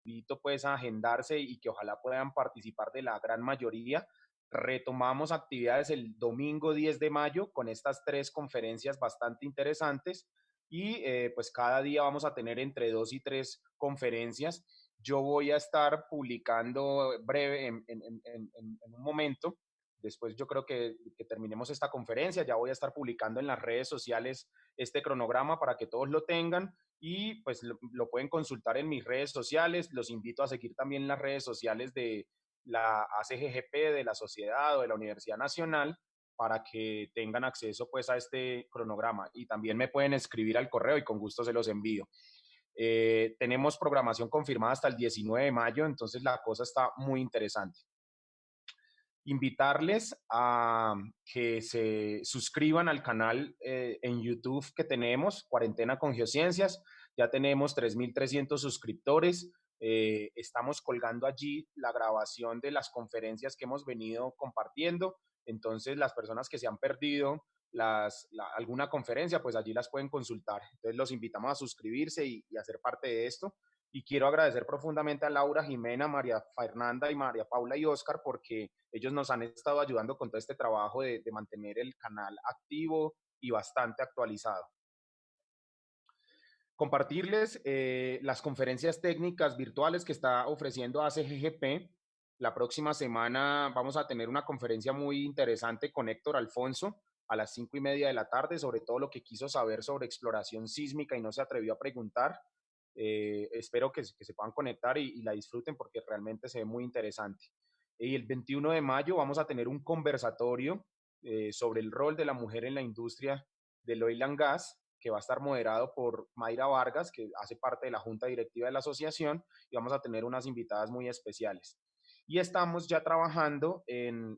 invito pues a agendarse y que ojalá puedan participar de la gran mayoría. Retomamos actividades el domingo 10 de mayo con estas tres conferencias bastante interesantes y pues cada día vamos a tener entre dos y tres conferencias. Yo voy a estar publicando breve en un momento. Después yo creo que terminemos esta conferencia, ya voy a estar publicando en las redes sociales este cronograma para que todos lo tengan y pues lo pueden consultar en mis redes sociales. Los invito a seguir también las redes sociales de la ACGGP, de la sociedad o de la Universidad Nacional para que tengan acceso pues a este cronograma y también me pueden escribir al correo y con gusto se los envío. Tenemos programación confirmada hasta el 19 de mayo, entonces la cosa está muy interesante. Invitarles a que se suscriban al canal en YouTube que tenemos, Cuarentena con Geociencias. Ya tenemos 3.300 suscriptores. Estamos colgando allí la grabación de las conferencias que hemos venido compartiendo. Entonces, las personas que se han perdido alguna conferencia, pues allí las pueden consultar. Entonces, los invitamos a suscribirse y a ser parte de esto. Y quiero agradecer profundamente a Laura, Jimena, María Fernanda y María Paula y Oscar porque ellos nos han estado ayudando con todo este trabajo de mantener el canal activo y bastante actualizado. Compartirles las conferencias técnicas virtuales que está ofreciendo ACGGP. La próxima semana vamos a tener una conferencia muy interesante con Héctor Alfonso a las 5:30 de la tarde sobre todo lo que quiso saber sobre exploración sísmica y no se atrevió a preguntar. Espero que se puedan conectar y la disfruten porque realmente se ve muy interesante. Y el 21 de mayo vamos a tener un conversatorio sobre el rol de la mujer en la industria del oil and gas, que va a estar moderado por Mayra Vargas, que hace parte de la junta directiva de la asociación, y vamos a tener unas invitadas muy especiales. Y estamos ya trabajando en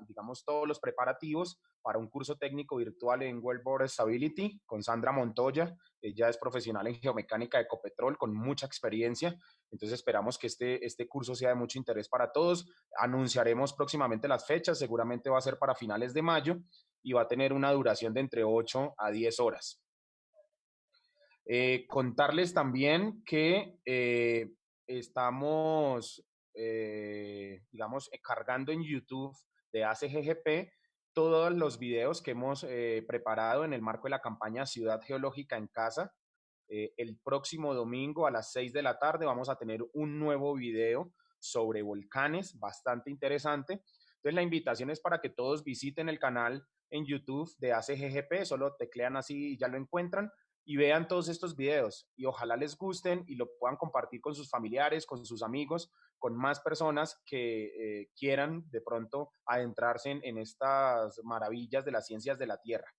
digamos, todos los preparativos para un curso técnico virtual en Wellbore Stability con Sandra Montoya. Ella es profesional en geomecánica de Ecopetrol con mucha experiencia. Entonces esperamos que este curso sea de mucho interés para todos. Anunciaremos próximamente las fechas, seguramente va a ser para finales de mayo y va a tener una duración de entre 8 a 10 horas. Contarles también que estamos, digamos, cargando en YouTube de ACGGP todos los videos que hemos preparado en el marco de la campaña Ciudad Geológica en Casa. El próximo domingo a las 6 de la tarde vamos a tener un nuevo video sobre volcanes, bastante interesante. Entonces la invitación es para que todos visiten el canal en YouTube de ACGGP, solo teclean así y ya lo encuentran y vean todos estos videos y ojalá les gusten y lo puedan compartir con sus familiares, con sus amigos, con más personas que quieran de pronto adentrarse en estas maravillas de las ciencias de la Tierra.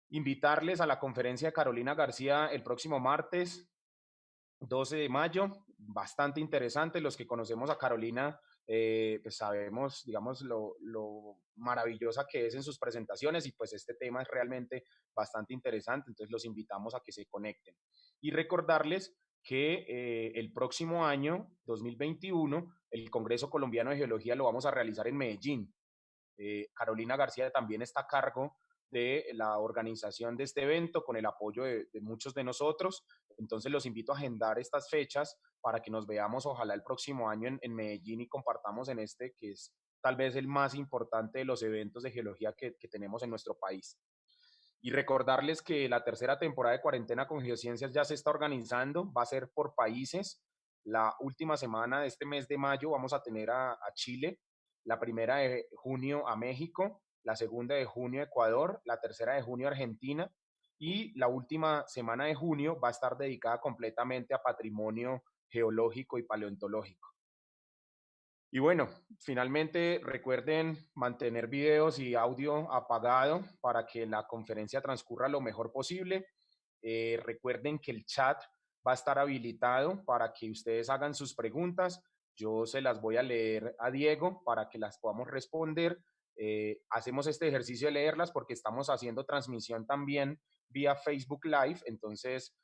Invitarles a la conferencia de Carolina García el próximo martes 12 de mayo, bastante interesante. Los que conocemos a Carolina, pues sabemos, digamos, lo maravillosa que es en sus presentaciones y pues este tema es realmente bastante interesante, entonces los invitamos a que se conecten. Y recordarles que el próximo año, 2021, el Congreso Colombiano de Geología lo vamos a realizar en Medellín. Carolina García también está a cargo de la organización de este evento con el apoyo de muchos de nosotros. Entonces los invito a agendar estas fechas para que nos veamos ojalá el próximo año en Medellín y compartamos en este que es tal vez el más importante de los eventos de geología que tenemos en nuestro país. Y recordarles que la tercera temporada de Cuarentena con Geociencias ya se está organizando, va a ser por países. La última semana de este mes de mayo vamos a tener a Chile, la primera de junio a México, la segunda de junio a Ecuador, la tercera de junio a Argentina y la última semana de junio va a estar dedicada completamente a patrimonio geológico y paleontológico. Y bueno, finalmente recuerden mantener videos y audio apagado para que la conferencia transcurra lo mejor posible. Recuerden que el chat va a estar habilitado para que ustedes hagan sus preguntas. Yo se las voy a leer a Diego para que las podamos responder. Hacemos este ejercicio de leerlas porque estamos haciendo transmisión también vía Facebook Live. Entonces,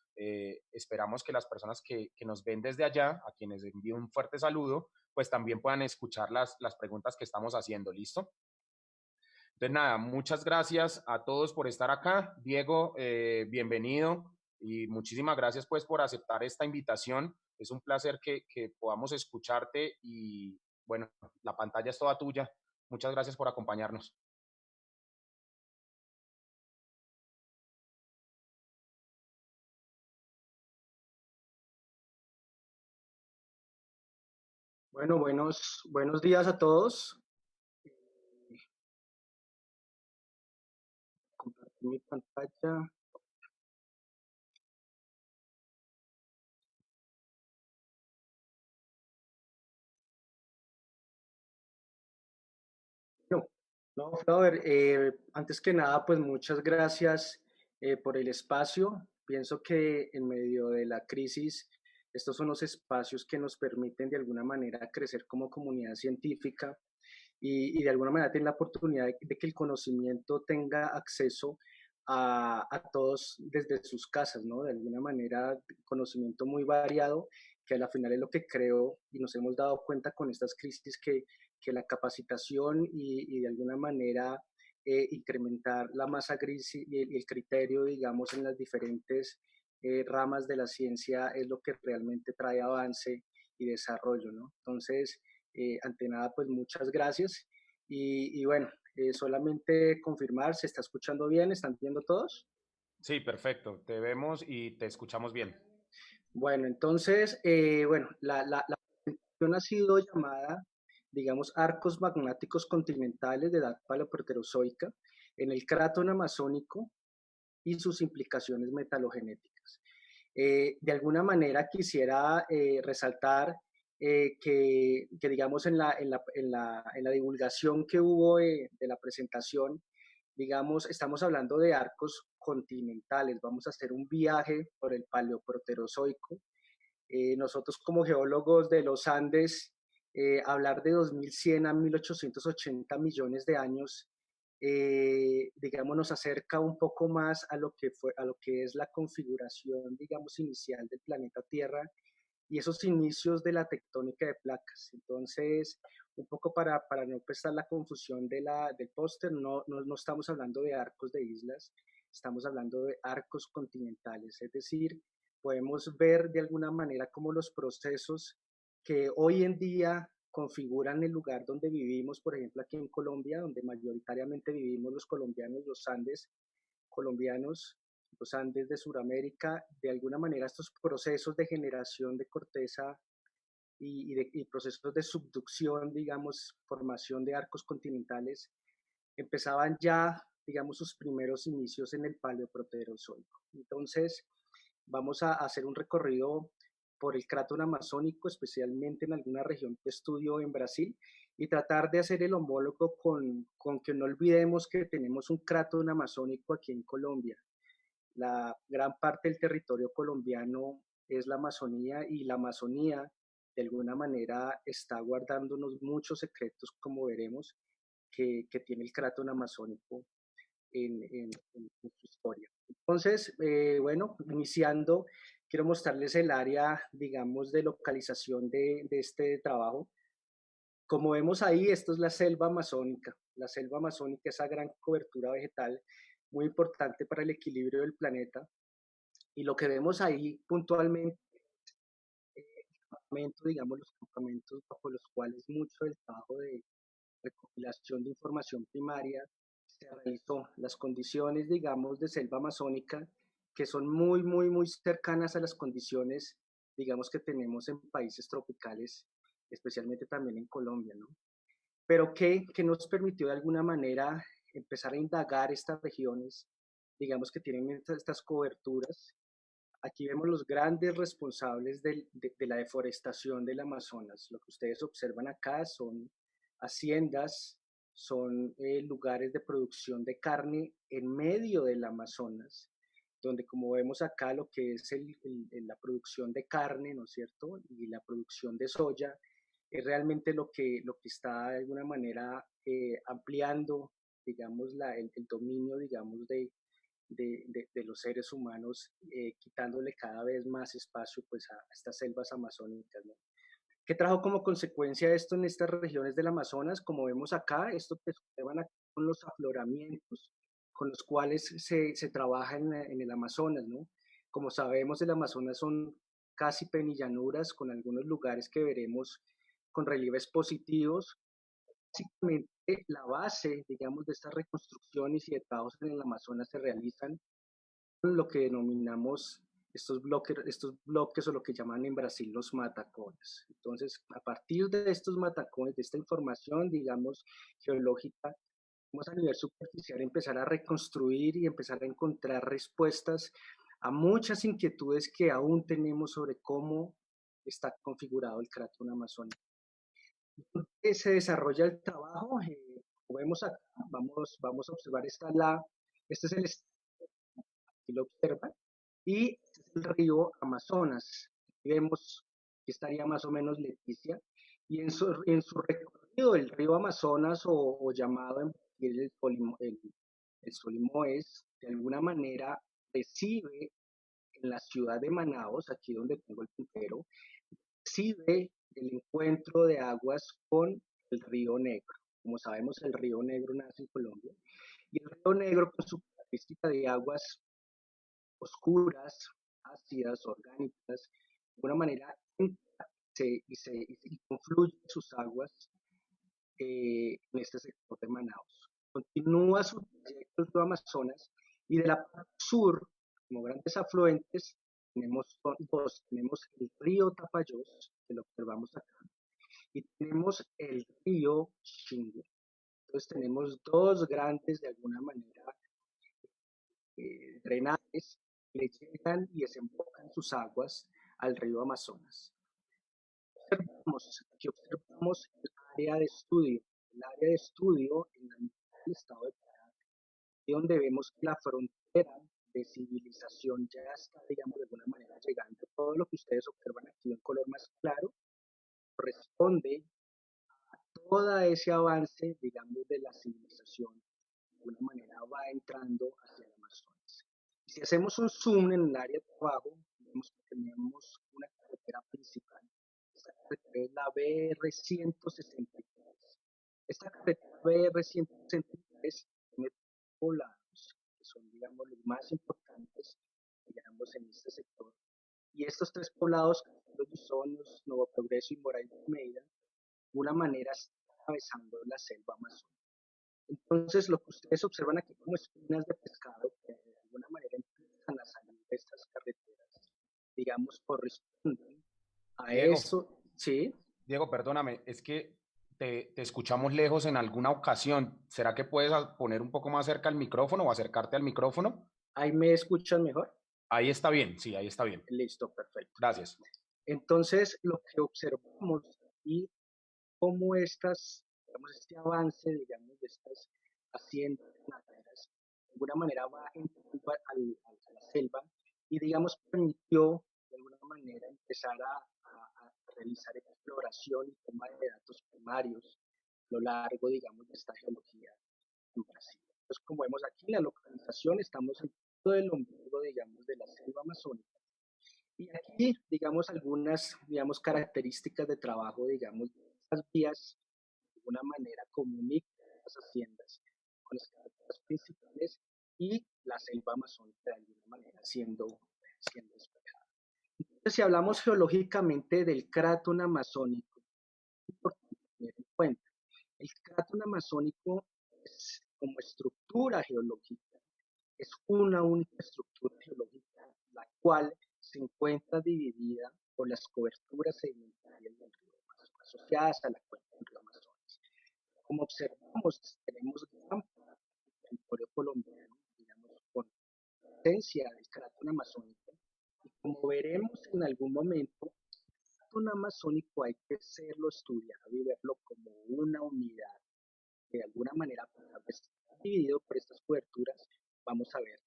esperamos que las personas que nos ven desde allá, a quienes envío un fuerte saludo, pues también puedan escuchar las preguntas que estamos haciendo. ¿Listo? Entonces, nada, muchas gracias a todos por estar acá. Diego, bienvenido. Y muchísimas gracias pues por aceptar esta invitación. Es un placer que podamos escucharte y bueno, la pantalla es toda tuya. Muchas gracias por acompañarnos. Bueno, buenos días a todos. Compartir mi pantalla. No, no, a ver, antes que nada, pues muchas gracias por el espacio. Pienso que en medio de la crisis, estos son los espacios que nos permiten de alguna manera crecer como comunidad científica y de alguna manera tener la oportunidad de que el conocimiento tenga acceso a todos desde sus casas, ¿no? De alguna manera, conocimiento muy variado, que a la final es lo que creo y nos hemos dado cuenta con estas crisis que la capacitación y de alguna manera incrementar la masa gris y el criterio, digamos, en las diferentes ramas de la ciencia es lo que realmente trae avance y desarrollo, ¿no? Entonces, ante nada, pues muchas gracias. Y bueno, solamente confirmar, ¿se está escuchando bien? ¿Están viendo todos? Sí, perfecto. Te vemos y te escuchamos bien. Bueno, entonces, bueno, la presentación ha sido llamada, digamos, Arcos Magmáticos Continentales de Edad Paleoproterozoica en el Cratón Amazónico y sus implicaciones metalogenéticas. De alguna manera quisiera resaltar que, digamos, en la divulgación que hubo de la presentación, digamos, estamos hablando de arcos continentales. Vamos a hacer un viaje por el Paleoproterozoico. Nosotros como geólogos de los Andes, hablar de 2100 a 1880 millones de años, digamos, nos acerca un poco más a lo que fue, a lo que es la configuración, digamos, inicial del planeta Tierra y esos inicios de la tectónica de placas. Entonces, un poco para no prestar la confusión del póster, no estamos hablando de arcos de islas, estamos hablando de arcos continentales, es decir, podemos ver de alguna manera cómo los procesos que hoy en día configuran el lugar donde vivimos, por ejemplo aquí en Colombia, donde mayoritariamente vivimos los colombianos, los Andes colombianos, los Andes de Sudamérica, de alguna manera estos procesos de generación de corteza y procesos de subducción, digamos, formación de arcos continentales, empezaban ya, digamos, sus primeros inicios en el Paleoproterozoico. Entonces, vamos a hacer un recorrido por el crátón amazónico, especialmente en alguna región de estudio en Brasil, y tratar de hacer el homólogo con que no olvidemos que tenemos un crátón amazónico aquí en Colombia. La gran parte del territorio colombiano es la Amazonía y la Amazonía de alguna manera está guardándonos muchos secretos, como veremos, que tiene el crátón amazónico en su historia. Entonces, bueno, iniciando, quiero mostrarles el área, digamos, de localización de este trabajo. Como vemos ahí, esto es la selva amazónica. La selva amazónica, esa gran cobertura vegetal muy importante para el equilibrio del planeta. Y lo que vemos ahí puntualmente, digamos, los campamentos bajo los cuales mucho del trabajo de recopilación de información primaria se realizó. Las condiciones, digamos, de selva amazónica, que son muy cercanas a las condiciones, digamos, que tenemos en países tropicales, especialmente también en Colombia, ¿no? Pero que nos permitió de alguna manera empezar a indagar estas regiones, digamos, que tienen estas coberturas. Aquí vemos los grandes responsables de la deforestación del Amazonas. Lo que ustedes observan acá son haciendas, son lugares de producción de carne en medio del Amazonas, donde como vemos acá lo que es la producción de carne, ¿no es cierto? Y la producción de soya es realmente lo que está de alguna manera ampliando, digamos, el dominio, digamos, de los seres humanos, quitándole cada vez más espacio pues a estas selvas amazónicas, ¿no? ¿Qué trajo como consecuencia esto en estas regiones del Amazonas? Como vemos acá, esto que se observan acá con los afloramientos con los cuales se trabaja en el Amazonas, ¿no? Como sabemos, el Amazonas son casi penillanuras con algunos lugares que veremos con relieves positivos. Básicamente, la base, digamos, de estas reconstrucciones y de trabajos en el Amazonas se realizan con lo que denominamos estos bloques o lo que llaman en Brasil los matacones. Entonces, a partir de estos matacones, de esta información, digamos, geológica, vamos a nivel superficial empezar a reconstruir y empezar a encontrar respuestas a muchas inquietudes que aún tenemos sobre cómo está configurado el cratón amazónico. Se desarrolla el trabajo, como vemos acá, vamos a observar, este es el aquí lo observan, y este es el río Amazonas. Aquí vemos que estaría más o menos Leticia, y en su recorrido el río Amazonas, o llamado el Solimoes, de alguna manera recibe en la ciudad de Manaos, aquí donde tengo el puntero, recibe el encuentro de aguas con el río Negro. Como sabemos, el río Negro nace en Colombia, y el río Negro, con su característica de aguas oscuras, ácidas, orgánicas, de alguna manera y confluye sus aguas en este sector de Manaus. Continúa su trayecto el río Amazonas, y de la parte sur, como grandes afluentes, tenemos dos. Tenemos el río Tapajós, que lo observamos acá, y tenemos el río Xingu. Entonces tenemos dos grandes, de alguna manera, drenajes que le llegan y desembocan sus aguas al río Amazonas. Aquí observamos el área de estudio en la mitad del estado de Pará, donde vemos que la frontera de civilización ya está, digamos, de alguna manera llegando. Todo lo que ustedes observan aquí en color más claro corresponde a todo ese avance, digamos, de la civilización. De alguna manera va entrando hacia el Amazonas. Y si hacemos un zoom en el área de abajo, vemos que tenemos una carretera principal. Esta carretera es la BR-163. Esta carretera BR-163 tiene poblados que son, digamos, los más importantes, digamos, en este sector. Y estos tres poblados, los Bisoños, Nuevo Progreso y Moray de Almeida, de una manera están atravesando la selva amazónica. Entonces, lo que ustedes observan aquí como espinas de pescado, que de alguna manera empiezan a salir de estas carreteras, digamos, corresponden a Diego, eso, ¿sí? Diego, perdóname, es que te escuchamos lejos en alguna ocasión. ¿Será que puedes poner un poco más cerca el micrófono o acercarte al micrófono? Ahí me escuchan mejor. Ahí está bien, sí, ahí está bien. Listo, perfecto. Gracias. Entonces, lo que observamos y cómo digamos, este avance, digamos, de estas haciendas ganaderas, de alguna manera va entrando a la selva y, digamos, permitió de alguna manera empezar a realizar exploración y toma de datos primarios a lo largo, digamos, de esta geología en Brasil. Entonces, como vemos aquí, la localización, estamos en todo el ombligo, digamos, de la selva amazónica. Y aquí, digamos, algunas, digamos, características de trabajo, digamos, de estas vías, de alguna manera comunican las haciendas con las carreteras principales y la selva amazónica de alguna manera siendo despejada. Entonces, si hablamos geológicamente del crátón amazónico, es importante tener en cuenta, el crátón amazónico es, como estructura geológica, es una única estructura geológica, la cual se encuentra dividida por las coberturas sedimentarias del río Amazonas, asociadas a la cuenca del río Amazonas. Como observamos, tenemos gran parte del territorio colombiano, digamos, con presencia del crátón amazónico, y como veremos en algún momento, el crátón amazónico hay que hacerlo estudiado y verlo como una unidad, que de alguna manera, a pesar de estar dividido por estas coberturas, vamos a ver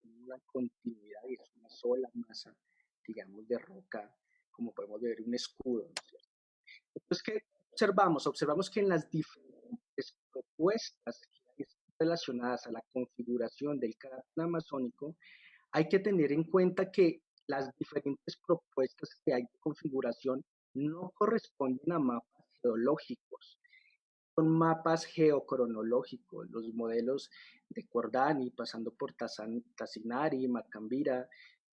una continuidad y es una sola masa, digamos, de roca, como podemos ver un escudo, ¿no es cierto? Entonces, ¿qué observamos? Observamos que en las diferentes propuestas relacionadas a la configuración del carácter amazónico, hay que tener en cuenta que las diferentes propuestas que hay de configuración no corresponden a mapas geológicos, son mapas geocronológicos, los modelos de Cordani, pasando por Tassinari, Macambira,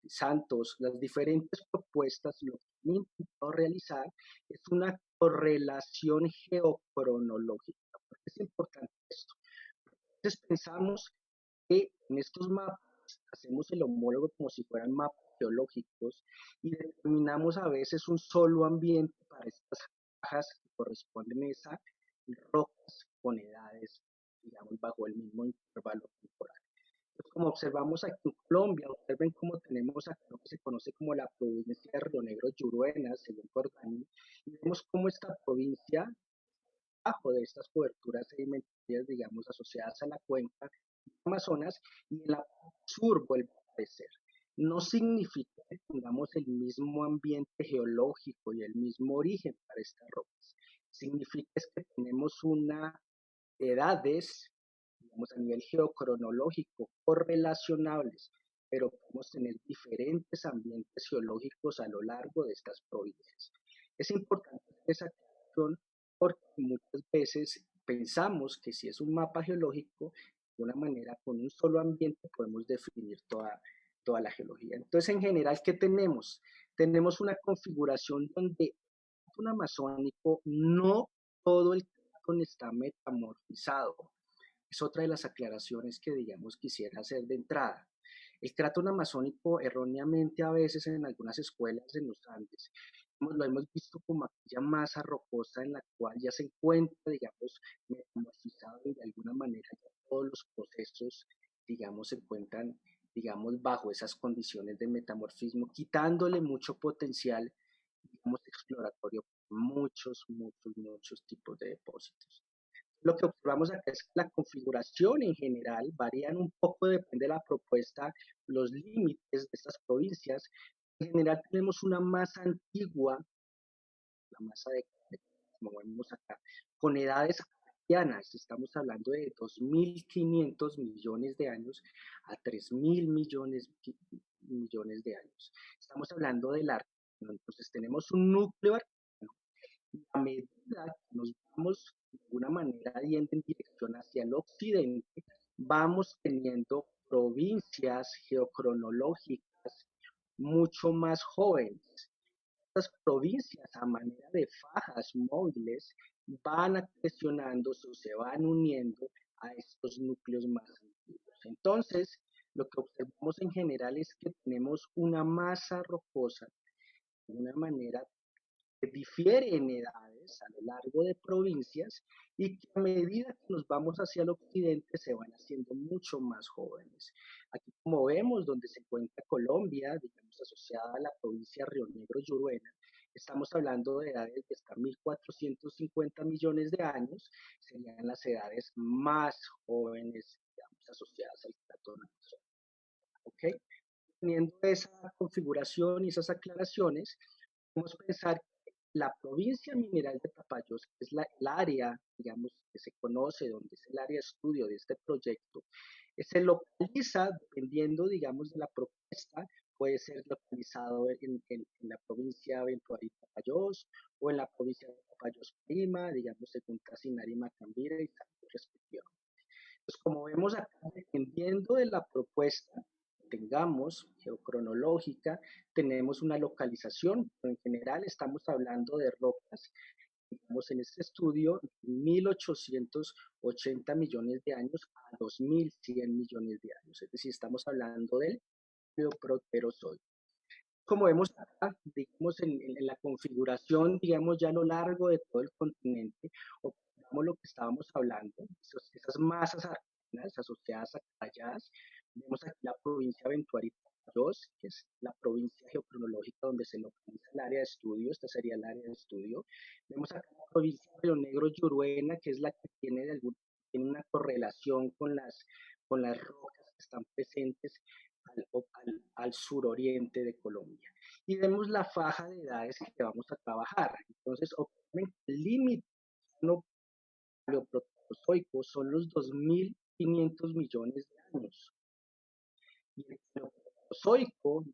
Santos, las diferentes propuestas, lo que han intentado realizar es una correlación geocronológica. ¿Por qué es importante esto? Entonces pensamos que en estos mapas hacemos el homólogo como si fueran mapas geológicos y determinamos a veces un solo ambiente para estas cajas que corresponden a esas rocas con edades, digamos, bajo el mismo intervalo temporal. Entonces, como observamos aquí en Colombia, observen cómo tenemos acá lo que se conoce como la provincia de Río Negro Yuruena, según Cordani, y vemos cómo esta provincia bajo de estas coberturas sedimentarias, digamos, asociadas a la cuenca del Amazonas, y en la sur vuelve a aparecer. No significa que tengamos el mismo ambiente geológico y el mismo origen para estas rocas. Significa es que tenemos una edades, digamos, a nivel geocronológico correlacionables, pero podemos tener diferentes ambientes geológicos a lo largo de estas provincias. Es importante esa aclaración porque muchas veces pensamos que si es un mapa geológico, de una manera con un solo ambiente podemos definir toda la geología. Entonces, en general, ¿qué tenemos? Tenemos una configuración donde un amazónico no todo el cratón está metamorfizado. Es otra de las aclaraciones que, digamos, quisiera hacer de entrada. El cráton amazónico, erróneamente a veces en algunas escuelas en los Andes, lo hemos visto como aquella masa rocosa en la cual ya se encuentra, digamos, metamorfizado y de alguna manera ya todos los procesos, digamos, se encuentran, digamos, bajo esas condiciones de metamorfismo, quitándole mucho potencial, digamos, exploratorio, muchos tipos de depósitos. Lo que observamos acá es que la configuración en general varían un poco, depende de la propuesta, los límites de estas provincias. En general tenemos una masa antigua, la masa de como vemos acá, con edades arqueanas, estamos hablando de 2.500 millones de años a 3.000 millones de años. Estamos hablando del arqueano, entonces tenemos un núcleo arqueano y a medida que nos vamos de alguna manera yendo en dirección hacia el occidente, vamos teniendo provincias geocronológicas mucho más jóvenes. Estas provincias a manera de fajas móviles van acrecionándose o se van uniendo a estos núcleos más antiguos. Entonces, lo que observamos en general es que tenemos una masa rocosa de una manera que difiere en edades a lo largo de provincias y que a medida que nos vamos hacia el occidente se van haciendo mucho más jóvenes. Aquí como vemos, donde se encuentra Colombia, digamos asociada a la provincia de Río Negro Yuruena, estamos hablando de edades de hasta 1.450 millones de años, serían las edades más jóvenes, digamos, asociadas al platón. ¿Ok? Teniendo esa configuración y esas aclaraciones, podemos pensar que la provincia mineral de Tapajós, que es el área, digamos, que se conoce, donde es el área de estudio de este proyecto, se localiza, dependiendo, digamos, de la propuesta, puede ser localizado en la provincia Ventuari Tapajós o en la provincia de Tapajós Prima, digamos, según Casinari, Macambira y Santo respectivamente. Pues como vemos acá, dependiendo de la propuesta que tengamos, geocronológica, tenemos una localización, pero en general estamos hablando de rocas, digamos en este estudio, 1.880 millones de años a 2.100 millones de años, es decir, estamos hablando del proterozoico. Como vemos acá, digamos en la configuración, digamos ya a lo largo de todo el continente, observamos lo que estábamos hablando, esas masas arcanas asociadas a Cayas, vemos aquí la provincia Ventuari Tapajós, que es la provincia geocronológica donde se localiza el área de estudio, esta sería el área de estudio. Vemos acá la provincia de Río Negro Yuruena, que es la que tiene, tiene una correlación con las rocas que están presentes al suroriente de Colombia. Y vemos la faja de edades que vamos a trabajar. Entonces, obviamente, el límite no paleoproterozoico son los 2.500 millones de años. Y el paleoproterozoico,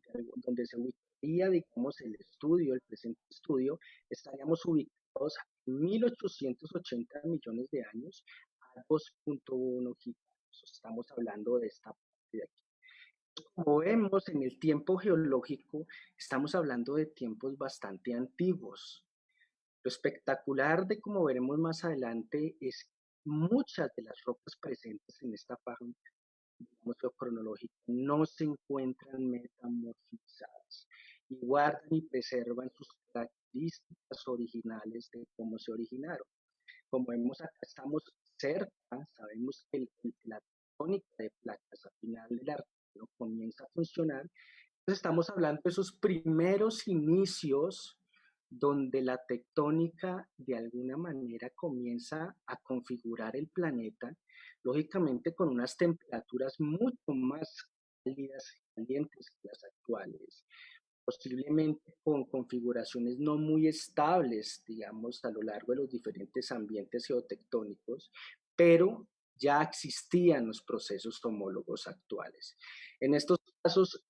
donde se ubicaría, digamos, el estudio, el presente estudio, estaríamos ubicados a 1.880 millones de años a 2.1 gigahercios. Estamos hablando de esta parte de aquí. Como vemos en el tiempo geológico, estamos hablando de tiempos bastante antiguos. Lo espectacular de como veremos más adelante es muchas de las rocas presentes en esta faja, digamos, cronológica no se encuentran metamorfizadas y guardan y preservan sus características originales de cómo se originaron. Como vemos acá, estamos cerca, sabemos que la tectónica de placas a final del Arqueano comienza a funcionar. Entonces estamos hablando de esos primeros inicios donde la tectónica de alguna manera comienza a configurar el planeta, lógicamente con unas temperaturas mucho más cálidas y calientes que las actuales, posiblemente con configuraciones no muy estables, digamos, a lo largo de los diferentes ambientes geotectónicos, pero ya existían los procesos homólogos actuales. En estos casos,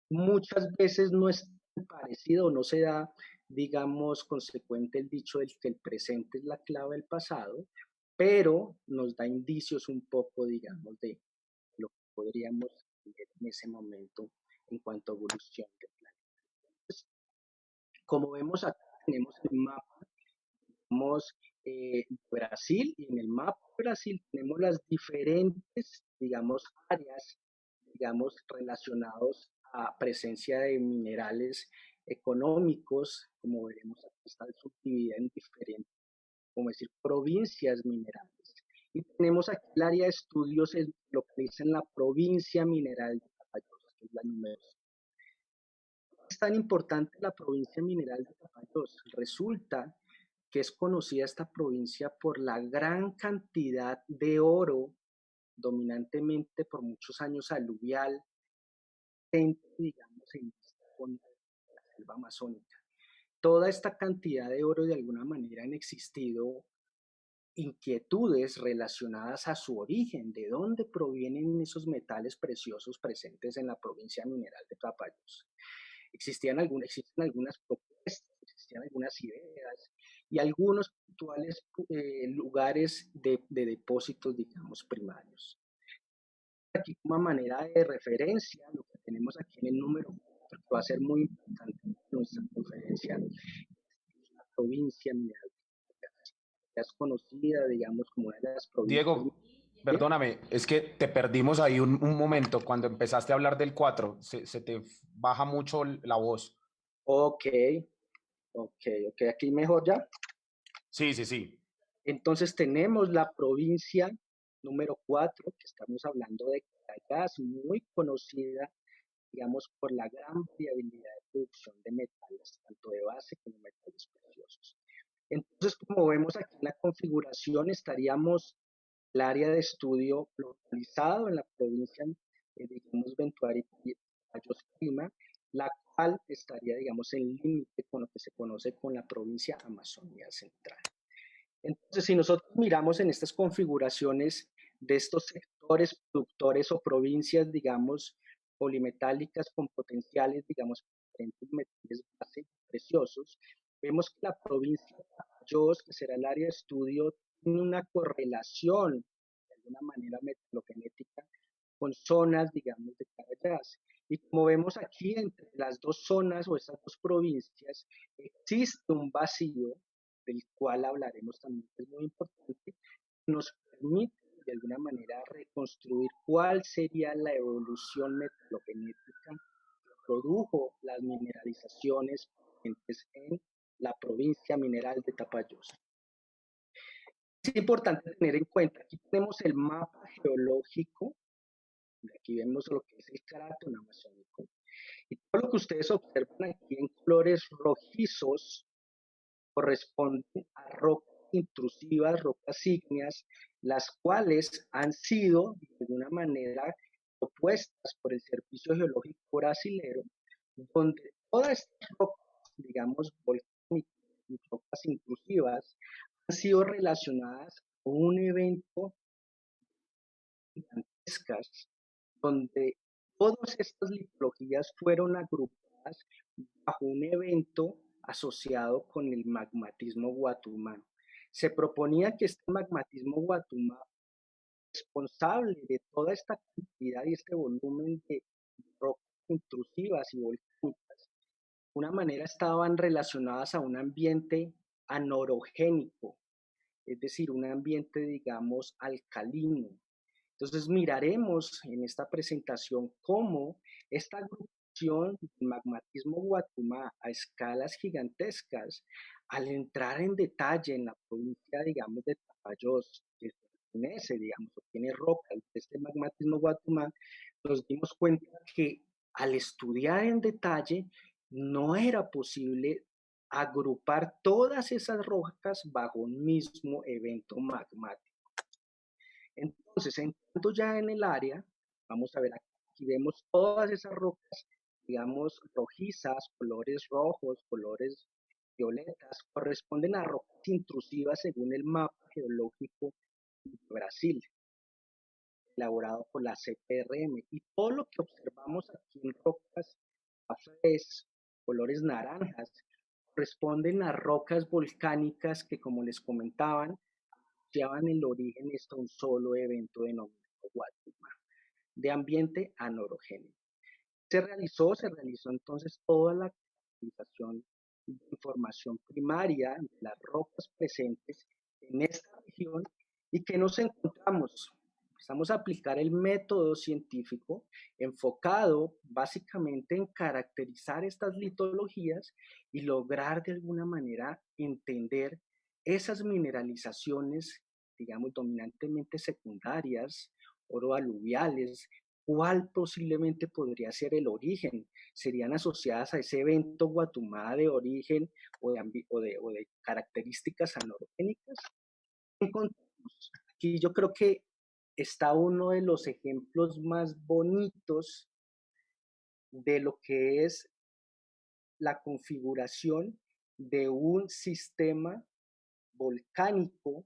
muchas veces no es parecido, no se da, digamos, consecuente el dicho del que el presente es la clave del pasado, pero nos da indicios un poco, digamos, de lo que podríamos ver en ese momento en cuanto a evolución del planeta. Entonces, como vemos acá, tenemos el mapa, tenemos Brasil, y en el mapa de Brasil tenemos las diferentes, digamos, áreas, digamos, relacionados a presencia de minerales económicos, como veremos aquí está subdividida en diferentes, como decir, provincias minerales. Y tenemos aquí el área de estudios, se localiza en la provincia mineral de Tapajós, que es la número. Es tan importante la provincia mineral de Tapajós. Resulta que es conocida esta provincia por la gran cantidad de oro, dominantemente por muchos años aluvial, digamos, en esta zona de la selva amazónica. Toda esta cantidad de oro de alguna manera han existido inquietudes relacionadas a su origen, de dónde provienen esos metales preciosos presentes en la provincia mineral de Papayos. Existen algunas propuestas, existían algunas ideas y algunos puntuales lugares de depósitos, digamos, primarios. Aquí como manera de referencia, lo que tenemos aquí en el número, que va a ser muy importante en nuestra conferencia, es la provincia mineral, que es conocida, digamos, como una de las provincias. Diego, ¿Sí? perdóname, es que te perdimos ahí un momento cuando empezaste a hablar del 4. Se te baja mucho la voz. Ok, ok, aquí mejor ya. Sí, sí, sí. Entonces tenemos la provincia número 4, que estamos hablando de Caracas, muy conocida, digamos, por la gran viabilidad de producción de metales, tanto de base como metales preciosos. Entonces, como vemos aquí en la configuración, estaríamos el área de estudio localizado en la provincia, digamos, Ventuari y Clima, la cual estaría, digamos, en límite con lo que se conoce con la provincia Amazonía Central. Entonces, si nosotros miramos en estas configuraciones de estos sectores productores o provincias, digamos, polimetálicas con potenciales, digamos, diferentes metales base preciosos, vemos que la provincia de Tapajós, que será el área de estudio, tiene una correlación, de alguna manera metalogenética, con zonas, digamos, de Carayas. Y como vemos aquí, entre las dos zonas o estas dos provincias, existe un vacío del cual hablaremos también, que es muy importante, nos permite de alguna manera reconstruir cuál sería la evolución metalogenética que produjo las mineralizaciones en la provincia mineral de Tapajós. Es importante tener en cuenta, aquí tenemos el mapa geológico, aquí vemos lo que es el cratón amazónico, y todo lo que ustedes observan aquí en colores rojizos corresponden a rocas intrusivas, rocas ígneas, las cuales han sido de alguna manera propuestas por el Servicio Geológico Brasilero, donde todas estas rocas, digamos, volcánicas y rocas intrusivas, han sido relacionadas con un evento gigantescas, donde todas estas litologías fueron agrupadas bajo un evento asociado con el magmatismo guatumano. Se proponía que este magmatismo guatumano, responsable de toda esta cantidad y este volumen de intrusivas y volcánicas, de una manera estaban relacionadas a un ambiente anorogénico, es decir, un ambiente, digamos, alcalino. Entonces miraremos en esta presentación cómo esta agrupación del magmatismo Guatumá a escalas gigantescas, al entrar en detalle en la provincia, digamos, de Tapajós, que pertenece, digamos, o tiene rocas de este magmatismo Guatumá, nos dimos cuenta que al estudiar en detalle no era posible agrupar todas esas rocas bajo un mismo evento magmático. Entonces, entrando ya en el área, vamos a ver aquí vemos todas esas rocas, digamos, rojizas, colores rojos, colores violetas, corresponden a rocas intrusivas según el mapa geológico de Brasil, elaborado por la CPRM. Y todo lo que observamos aquí en rocas cafés, colores naranjas, corresponden a rocas volcánicas que, como les comentaban, llevan el origen a un solo evento denominado Guatumá, de ambiente anorogénico. Se realizó entonces toda la utilización de información primaria de las rocas presentes en esta región y que nos encontramos. Empezamos a aplicar el método científico enfocado básicamente en caracterizar estas litologías y lograr de alguna manera entender esas mineralizaciones, digamos, dominantemente secundarias, oroaluviales, cuál posiblemente podría ser el origen. ¿Serían asociadas a ese evento Guatumá de origen o de características anorogénicas? Encontramos, aquí yo creo que está uno de los ejemplos más bonitos de lo que es la configuración de un sistema volcánico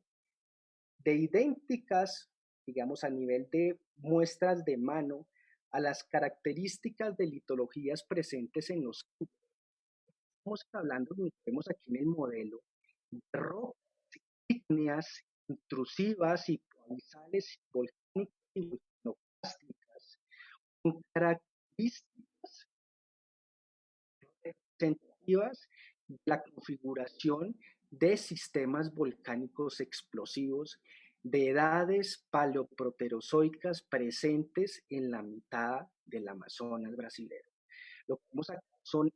de idénticas, digamos, a nivel de muestras de mano, a las características de litologías presentes en los campos. Estamos hablando, como vemos aquí en el modelo, de rocas ígneas, intrusivas y provinciales, volcánicas y vulcanoclásticas, con características representativas de la configuración de sistemas volcánicos explosivos de edades paleoproterozoicas presentes en la mitad del Amazonas brasileño. Lo que vemos acá son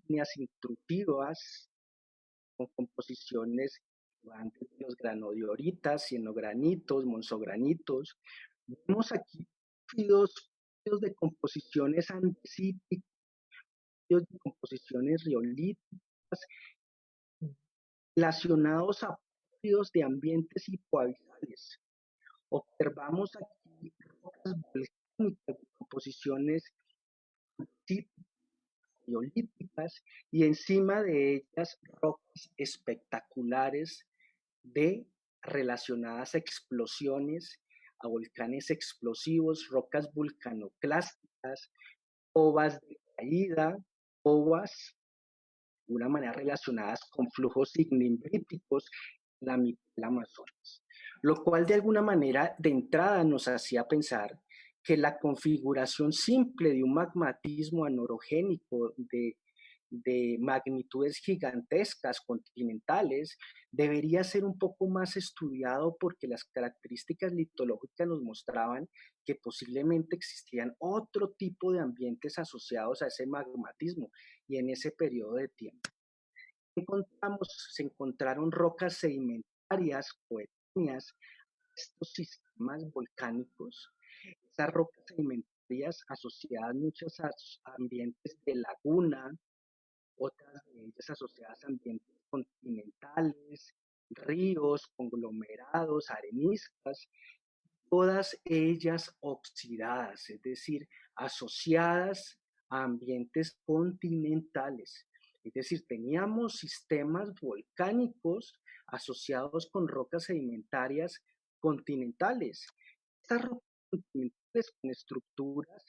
líneas intrusivas con composiciones de los granodioritas, cienogranitos, monzogranitos. Vemos aquí fluidos de composiciones andesíticas, de composiciones riolíticas relacionados a fluidos de ambientes hipoabiales. Observamos aquí rocas volcánicas de composiciones riolíticas y encima de ellas rocas espectaculares de relacionadas a explosiones, a volcanes explosivos, rocas vulcanoclásticas, ovas de caída, ovas de una manera relacionadas con flujos ignimbritíticos en la mitad del Amazonas, lo cual de alguna manera de entrada nos hacía pensar que la configuración simple de un magmatismo anorogénico de magnitudes gigantescas continentales debería ser un poco más estudiado porque las características litológicas nos mostraban que posiblemente existían otro tipo de ambientes asociados a ese magmatismo y en ese periodo de tiempo. Se encontraron rocas sedimentarias coetáneas a estos sistemas volcánicos. Esas rocas sedimentarias asociadas muchas a ambientes de laguna, otras de ellas asociadas a ambientes continentales, ríos, conglomerados, areniscas, todas ellas oxidadas, es decir, asociadas a ambientes continentales. Es decir, teníamos sistemas volcánicos asociados con rocas sedimentarias continentales. Estas rocas continentales con estructuras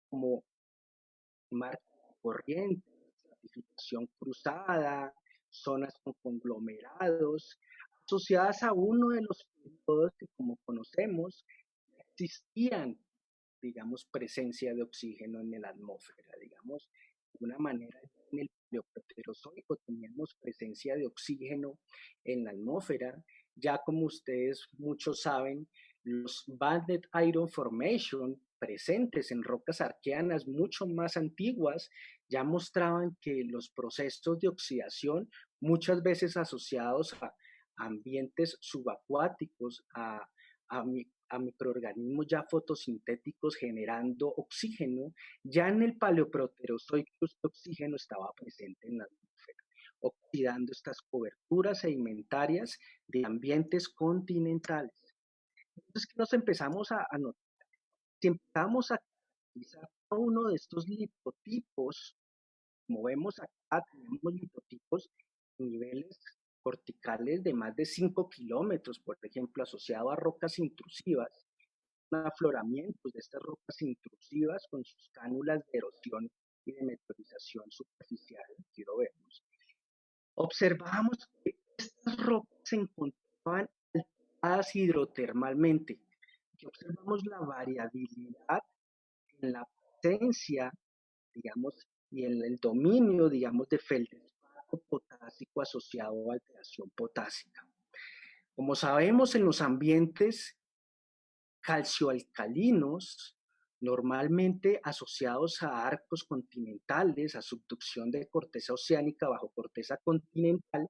como mar corriente, estratificación cruzada, zonas con conglomerados, asociadas a uno de los periodos que, como conocemos, existían digamos, presencia de oxígeno en la atmósfera, digamos, de una manera en el Paleoproterozoico teníamos presencia de oxígeno en la atmósfera. Ya como ustedes muchos saben, los Banded Iron Formation presentes en rocas arqueanas mucho más antiguas ya mostraban que los procesos de oxidación, muchas veces asociados a ambientes subacuáticos, a microorganismos ya fotosintéticos generando oxígeno, ya en el Paleoproterozoico este oxígeno estaba presente en la atmósfera, oxidando estas coberturas sedimentarias de ambientes continentales. Entonces, ¿qué nos empezamos a notar? Si empezamos a utilizar uno de estos litotipos, como vemos acá, tenemos litotipos en niveles corticales de más de 5 kilómetros, por ejemplo, asociado a rocas intrusivas, afloramientos de estas rocas intrusivas con sus cánulas de erosión y de meteorización superficial, aquí lo vemos. Observamos que estas rocas se encontraban alteradas hidrotermalmente, que observamos la variabilidad en la presencia, digamos, y en el dominio, digamos, de feldespato potásico asociado a alteración potásica. Como sabemos, en los ambientes calcioalcalinos, normalmente asociados a arcos continentales, a subducción de corteza oceánica bajo corteza continental,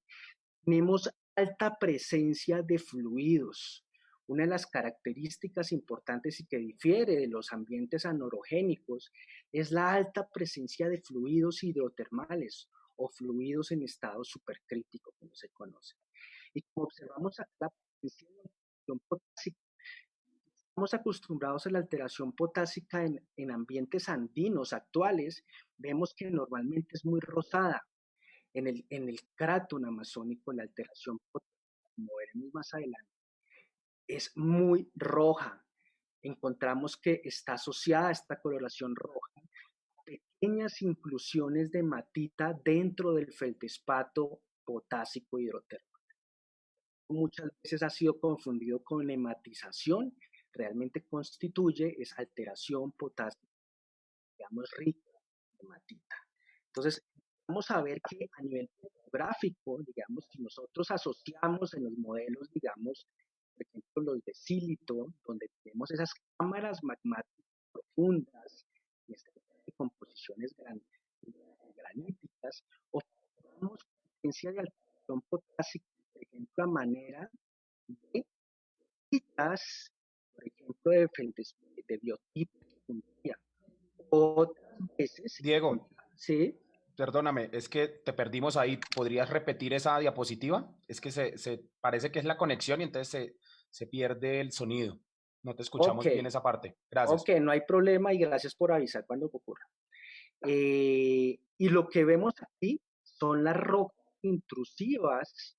tenemos alta presencia de fluidos. Una de las características importantes y que difiere de los ambientes anorogénicos es la alta presencia de fluidos hidrotermales o fluidos en estado supercrítico, como se conoce. Y como observamos acá, la presencia de alteración potásica, estamos acostumbrados a la alteración potásica en ambientes andinos actuales, vemos que normalmente es muy rosada. En el cráton amazónico, la alteración potásica, como veremos más adelante, es muy roja. Encontramos que está asociada a esta coloración roja pequeñas inclusiones de hematita dentro del feldespato potásico hidrotermal. Muchas veces ha sido confundido con hematización, realmente constituye es alteración potásica, digamos, rica en hematita. Entonces, vamos a ver que a nivel topográfico, digamos, si nosotros asociamos en los modelos, digamos, por ejemplo, los de sílito, donde tenemos esas cámaras magmáticas profundas, y estas composiciones graníticas, observamos presencia de alteración potásica, por ejemplo, a manera de citas, por ejemplo, de biotipo secundaria. Otras veces, Diego, sí. perdóname, es que te perdimos ahí. ¿Podrías repetir esa diapositiva? Es que parece que es la conexión y entonces se pierde el sonido. No te Ok, escuchamos bien esa parte. Gracias. ok, no hay problema y gracias por avisar cuando ocurra. Y lo que vemos aquí son las rocas intrusivas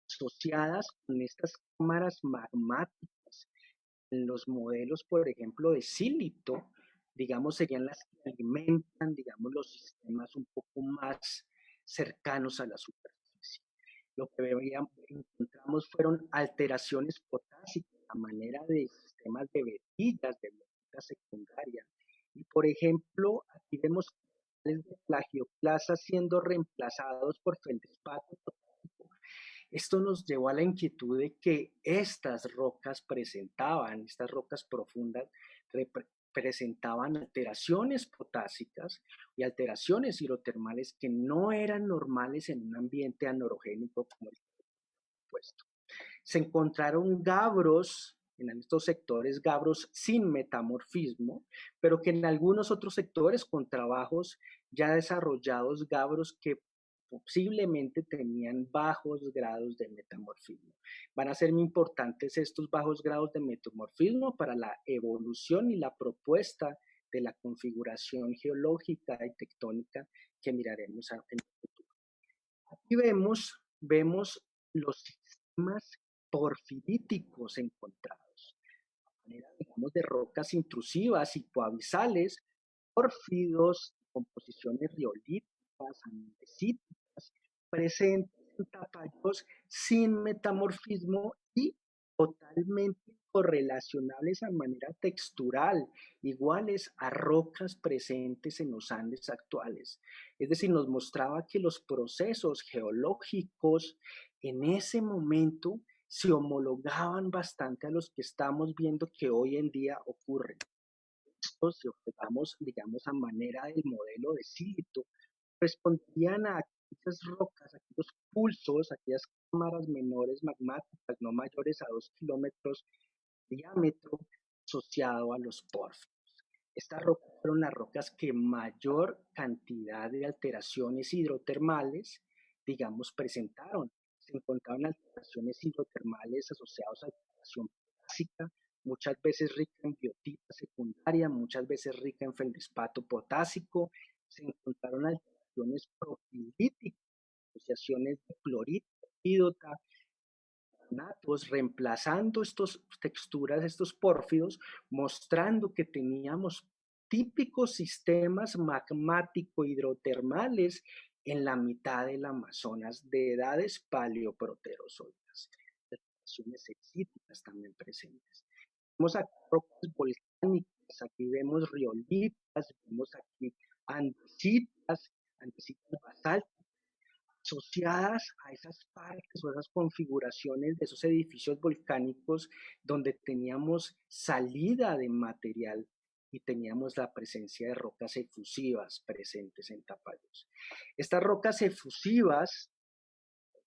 asociadas con estas cámaras magmáticas. En los modelos, por ejemplo, de sílito, digamos, serían las que alimentan, digamos, los sistemas un poco más cercanos a la superficie. Lo que encontramos fueron alteraciones potásicas a manera de sistemas de vetillas, de vejiga secundaria. Y, por ejemplo, aquí vemos de plagioclasa siendo reemplazados por feldespato potásico. Esto nos llevó a la inquietud de que estas rocas profundas, presentaban alteraciones potásicas y alteraciones hidrotermales que no eran normales en un ambiente anorogénico como el puesto. Se encontraron gabros en estos sectores, gabros sin metamorfismo, pero que en algunos otros sectores con trabajos ya desarrollados, gabros que posiblemente tenían bajos grados de metamorfismo. Van a ser muy importantes estos bajos grados de metamorfismo para la evolución y la propuesta de la configuración geológica y tectónica que miraremos en el futuro. Aquí vemos los sistemas porfiríticos encontrados, a manera, digamos, de rocas intrusivas y coabisales, pórfidos, composiciones riolíticas, andesíticas, presentes en tapallos sin metamorfismo y totalmente correlacionables a manera textural, iguales a rocas presentes en los Andes actuales. Es decir, nos mostraba que los procesos geológicos en ese momento se homologaban bastante a los que estamos viendo que hoy en día ocurren. Esto, si observamos, digamos, a manera del modelo de Silito, respondían a aquellas rocas, aquellos pulsos, aquellas cámaras menores magmáticas, no mayores a 2 kilómetros de diámetro, asociado a los pórfidos. Estas rocas fueron las rocas que mayor cantidad de alteraciones hidrotermales, digamos, presentaron. Se encontraron alteraciones hidrotermales asociadas a alteración básica, muchas veces rica en biotita secundaria, muchas veces rica en feldespato potásico. Se encontraron alteraciones profilíticas, asociaciones de clorita, epídota, reemplazando estas texturas, estos pórfidos, mostrando que teníamos típicos sistemas magmático-hidrotermales en la mitad del Amazonas de edades paleoproterozoicas. Relaciones exíticas también presentes. Vemos aquí rocas volcánicas, aquí vemos riolitas, vemos aquí andesitas, andesitas basálticas, asociadas a esas partes o esas configuraciones de esos edificios volcánicos donde teníamos salida de material y teníamos la presencia de rocas efusivas presentes en Tapajós. Estas rocas efusivas,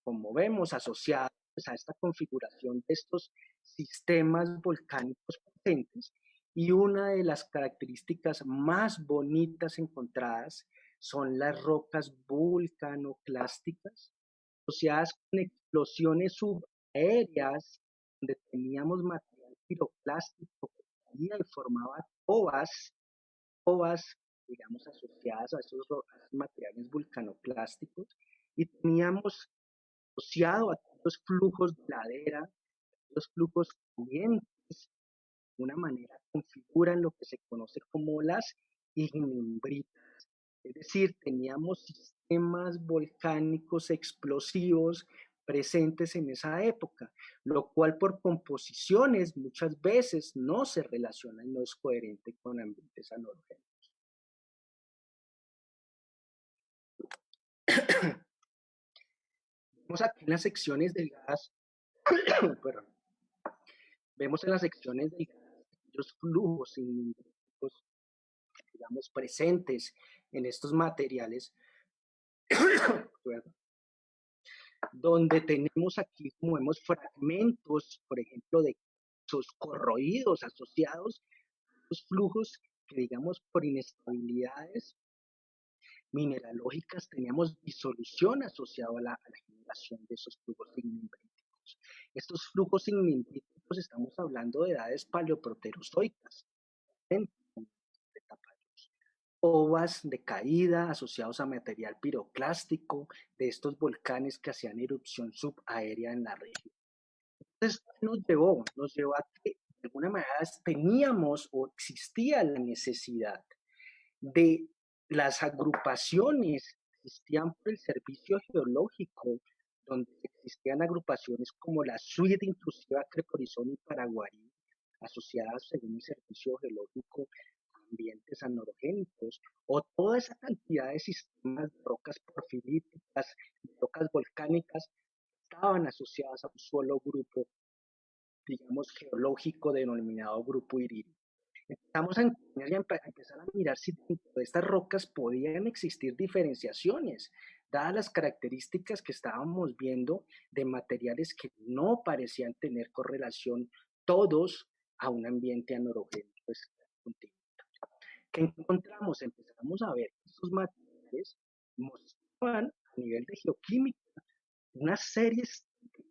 como vemos, asociadas a esta configuración de estos sistemas volcánicos presentes, y una de las características más bonitas encontradas son las rocas vulcanoclásticas asociadas con explosiones subaéreas donde teníamos material piroclástico que caía y formaba ovas, digamos, asociadas a esos materiales vulcanoclásticos, y teníamos asociado a los flujos de ladera, los flujos calientes, de una manera configuran lo que se conoce como las ignimbritas. Es decir, teníamos sistemas volcánicos explosivos presentes en esa época, lo cual por composiciones muchas veces no se relaciona y no es coherente con ambientes anorogénicos. Vemos aquí en las secciones del gas, perdón, vemos en las secciones del gas los flujos cilíndricos, digamos, presentes en estos materiales, donde tenemos aquí, como vemos, fragmentos, por ejemplo, de esos corroídos asociados a los flujos que, digamos, por inestabilidades mineralógicas teníamos disolución asociada a la generación de esos flujos ignimbritos. Estos flujos ignimbritos estamos hablando de edades paleoproterozoicas, ovas de caída asociados a material piroclástico de estos volcanes que hacían erupción subaérea en la región. Entonces nos llevó a que de alguna manera teníamos o existía la necesidad de las agrupaciones que existían por el servicio geológico, donde existían agrupaciones como la Suite Intrusiva Creporizón y Paraguarí, asociadas según el servicio geológico a ambientes anorogénicos, o toda esa cantidad de sistemas de rocas porfilíticas, rocas volcánicas, estaban asociadas a un solo grupo, digamos, geológico denominado grupo Iriri. Empezamos a empezar a mirar si dentro de estas rocas podían existir diferenciaciones, dadas las características que estábamos viendo de materiales que no parecían tener correlación todos a un ambiente anorogénico continental. ¿Qué encontramos? Empezamos a ver que estos materiales mostraban a nivel de geoquímica una serie de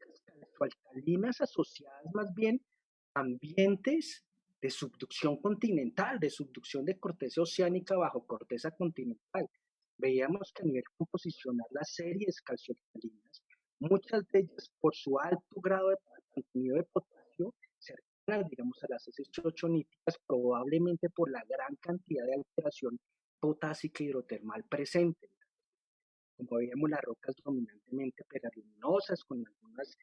alcalinas asociadas más bien a ambientes de subducción continental, de subducción de corteza oceánica bajo corteza continental. Veíamos que a nivel composicional las series calciocalinas, muchas de ellas por su alto grado de contenido de potasio, cercanas, digamos, a las heces chochoníticas, probablemente por la gran cantidad de alteración potásica hidrotermal presente. Como veíamos, las rocas dominantemente peraluminosas, con algunas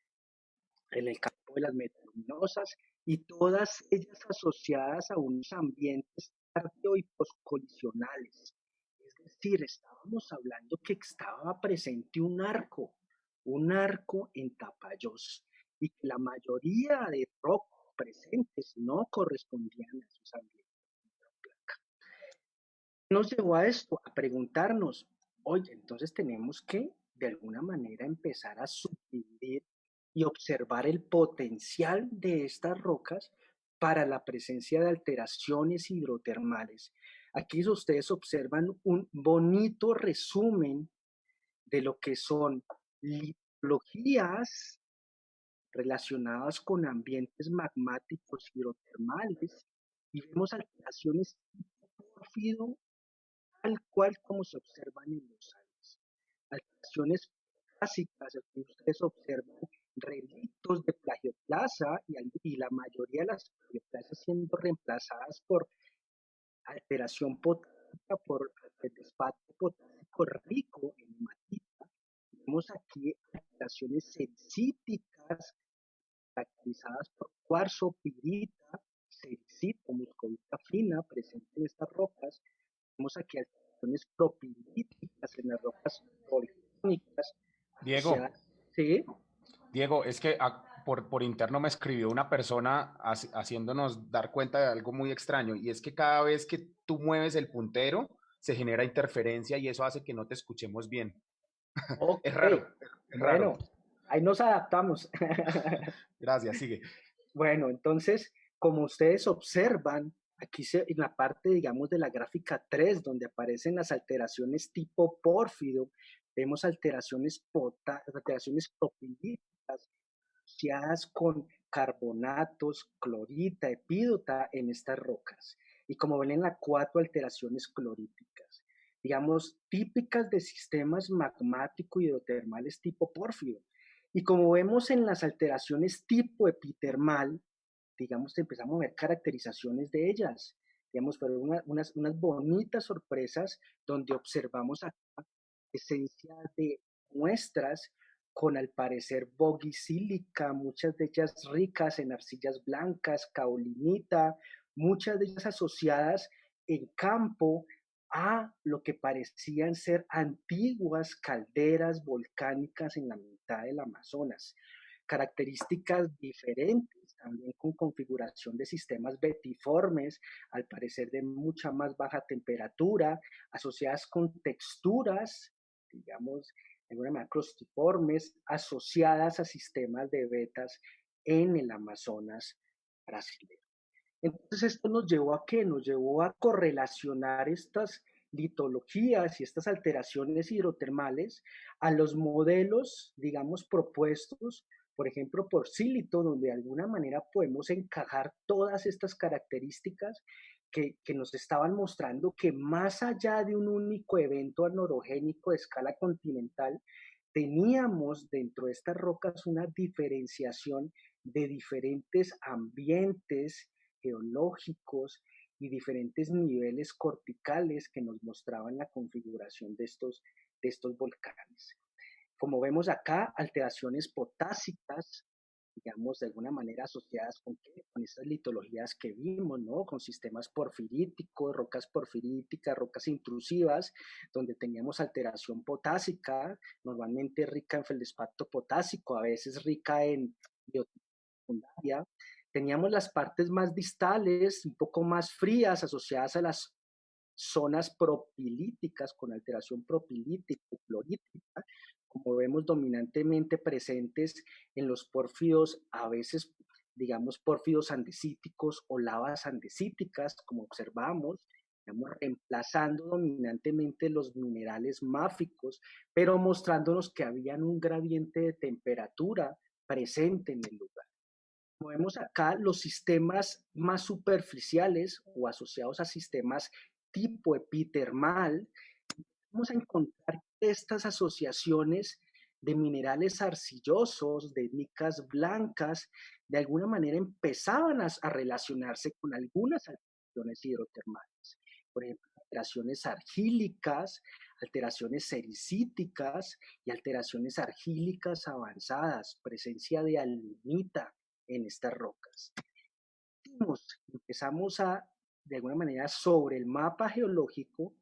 en el campo de las metaluminosas, y todas ellas asociadas a unos ambientes tardío y poscolisionales. Es decir, estábamos hablando que estaba presente un arco en Tapajós, y que la mayoría de rocas presentes no correspondían a esos ambientes. Nos llevó a esto, a preguntarnos, oye, entonces tenemos que de alguna manera empezar a subdividir y observar el potencial de estas rocas para la presencia de alteraciones hidrotermales. Aquí ustedes observan un bonito resumen de lo que son litologías relacionadas con ambientes magmáticos hidrotermales, y vemos alteraciones tipo pórfido tal cual como se observan en los años. Alteraciones clásicas, aquí ustedes observan relictos de plagioplaza, y la mayoría de las plagioplazas siendo reemplazadas por alteración potásica, por feldespato potásico rico en hematita. Vemos aquí alteraciones sensíticas caracterizadas por cuarzo, pirita, sericita, muscovita fina presente en estas rocas. Vemos aquí alteraciones propilíticas en las rocas volcánicas Diego, asociadas. ¿Sí? Diego, es que por interno me escribió una persona haciéndonos dar cuenta de algo muy extraño, y es que cada vez que tú mueves el puntero se genera interferencia y eso hace que no te escuchemos bien. Ok, Es raro, es raro. bueno, ahí nos adaptamos. Gracias, sigue. Bueno, entonces, como ustedes observan, en la parte, digamos, de la gráfica 3, donde aparecen las alteraciones tipo pórfido, vemos alteraciones propilíticas asociadas con carbonatos, clorita, epídota en estas rocas. Y como ven en la 4, alteraciones cloríticas, digamos, típicas de sistemas magmático y hidrotermales tipo pórfido. Y como vemos en las alteraciones tipo epitermal, digamos, empezamos a ver caracterizaciones de ellas. Digamos, fueron unas bonitas sorpresas donde observamos acá esencia de muestras con, al parecer, bogisílica, muchas de ellas ricas en arcillas blancas, caolinita, muchas de ellas asociadas en campo a lo que parecían ser antiguas calderas volcánicas en la mitad del Amazonas. Características diferentes, también con configuración de sistemas betiformes, al parecer de mucha más baja temperatura, asociadas con texturas, digamos, de alguna manera crustiformes, asociadas a sistemas de vetas en el Amazonas brasileño. Entonces, ¿esto nos llevó a qué? Nos llevó a correlacionar estas litologías y estas alteraciones hidrotermales a los modelos, digamos, propuestos, por ejemplo, por Silito, donde de alguna manera podemos encajar todas estas características que nos estaban mostrando que más allá de un único evento anorogénico de escala continental, teníamos dentro de estas rocas una diferenciación de diferentes ambientes geológicos y diferentes niveles corticales que nos mostraban la configuración de estos volcanes. Como vemos acá, alteraciones potásicas, digamos, de alguna manera asociadas con estas litologías que vimos, ¿no? Con sistemas porfiríticos, rocas intrusivas, donde teníamos alteración potásica, normalmente rica en feldespato potásico, a veces rica en biotita secundaria. Teníamos las partes más distales, un poco más frías, asociadas a las zonas propilíticas, con alteración propilítica y clorítica, como vemos dominantemente presentes en los pórfidos, a veces, digamos, pórfidos andesíticos o lavas andesíticas, como observamos, digamos, reemplazando dominantemente los minerales máficos, pero mostrándonos que habían un gradiente de temperatura presente en el lugar. Como vemos acá, los sistemas más superficiales o asociados a sistemas tipo epitermal, vamos a encontrar estas asociaciones de minerales arcillosos, de micas blancas, de alguna manera empezaban a relacionarse con algunas alteraciones hidrotermales. Por ejemplo, alteraciones argílicas, alteraciones sericíticas y alteraciones argílicas avanzadas, presencia de alunita en estas rocas. empezamos a, de alguna manera, sobre el mapa geológico,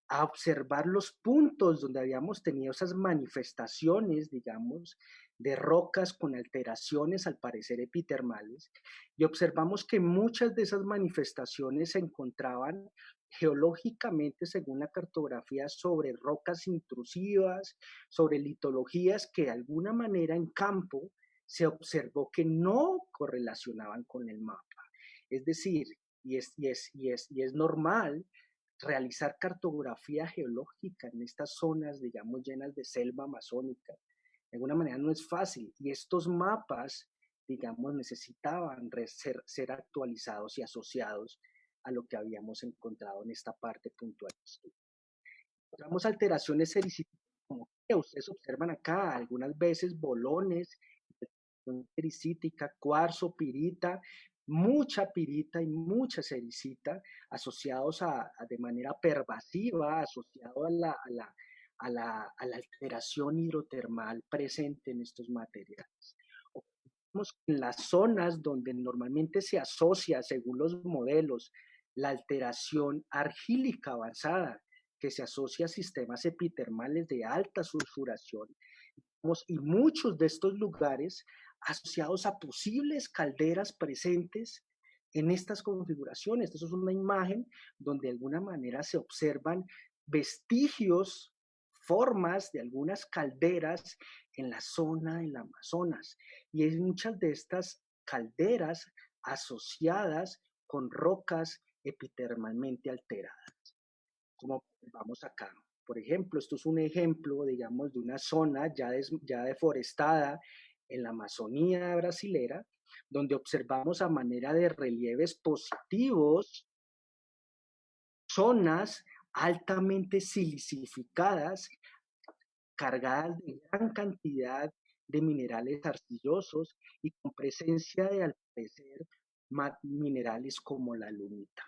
a observar los puntos donde habíamos tenido esas manifestaciones, digamos, de rocas con alteraciones al parecer epitermales, y observamos que muchas de esas manifestaciones se encontraban geológicamente, según la cartografía, sobre rocas intrusivas, sobre litologías que de alguna manera en campo se observó que no correlacionaban con el mapa. Es decir, y es normal realizar cartografía geológica en estas zonas, digamos, llenas de selva amazónica. De alguna manera no es fácil y estos mapas, digamos, necesitaban ser actualizados y asociados a lo que habíamos encontrado en esta parte puntual. Encontramos alteraciones sericíticas, como que ustedes observan acá, algunas veces bolones, sericítica, cuarzo, pirita, mucha pirita y mucha sericita asociados de manera pervasiva, asociado a la alteración hidrotermal presente en estos materiales. En las zonas donde normalmente se asocia, según los modelos, la alteración argílica avanzada, que se asocia a sistemas epitermales de alta sulfuración, y muchos de estos lugares asociados a posibles calderas presentes en estas configuraciones. Eso es una imagen donde de alguna manera se observan vestigios, formas de algunas calderas en la zona del Amazonas. Y hay muchas de estas calderas asociadas con rocas epitermalmente alteradas, como vamos acá. Por ejemplo, esto es un ejemplo, digamos, de una zona ya deforestada en la Amazonía brasilera, donde observamos a manera de relieves positivos zonas altamente silicificadas, cargadas de gran cantidad de minerales arcillosos y con presencia de, al parecer, minerales como la lunita.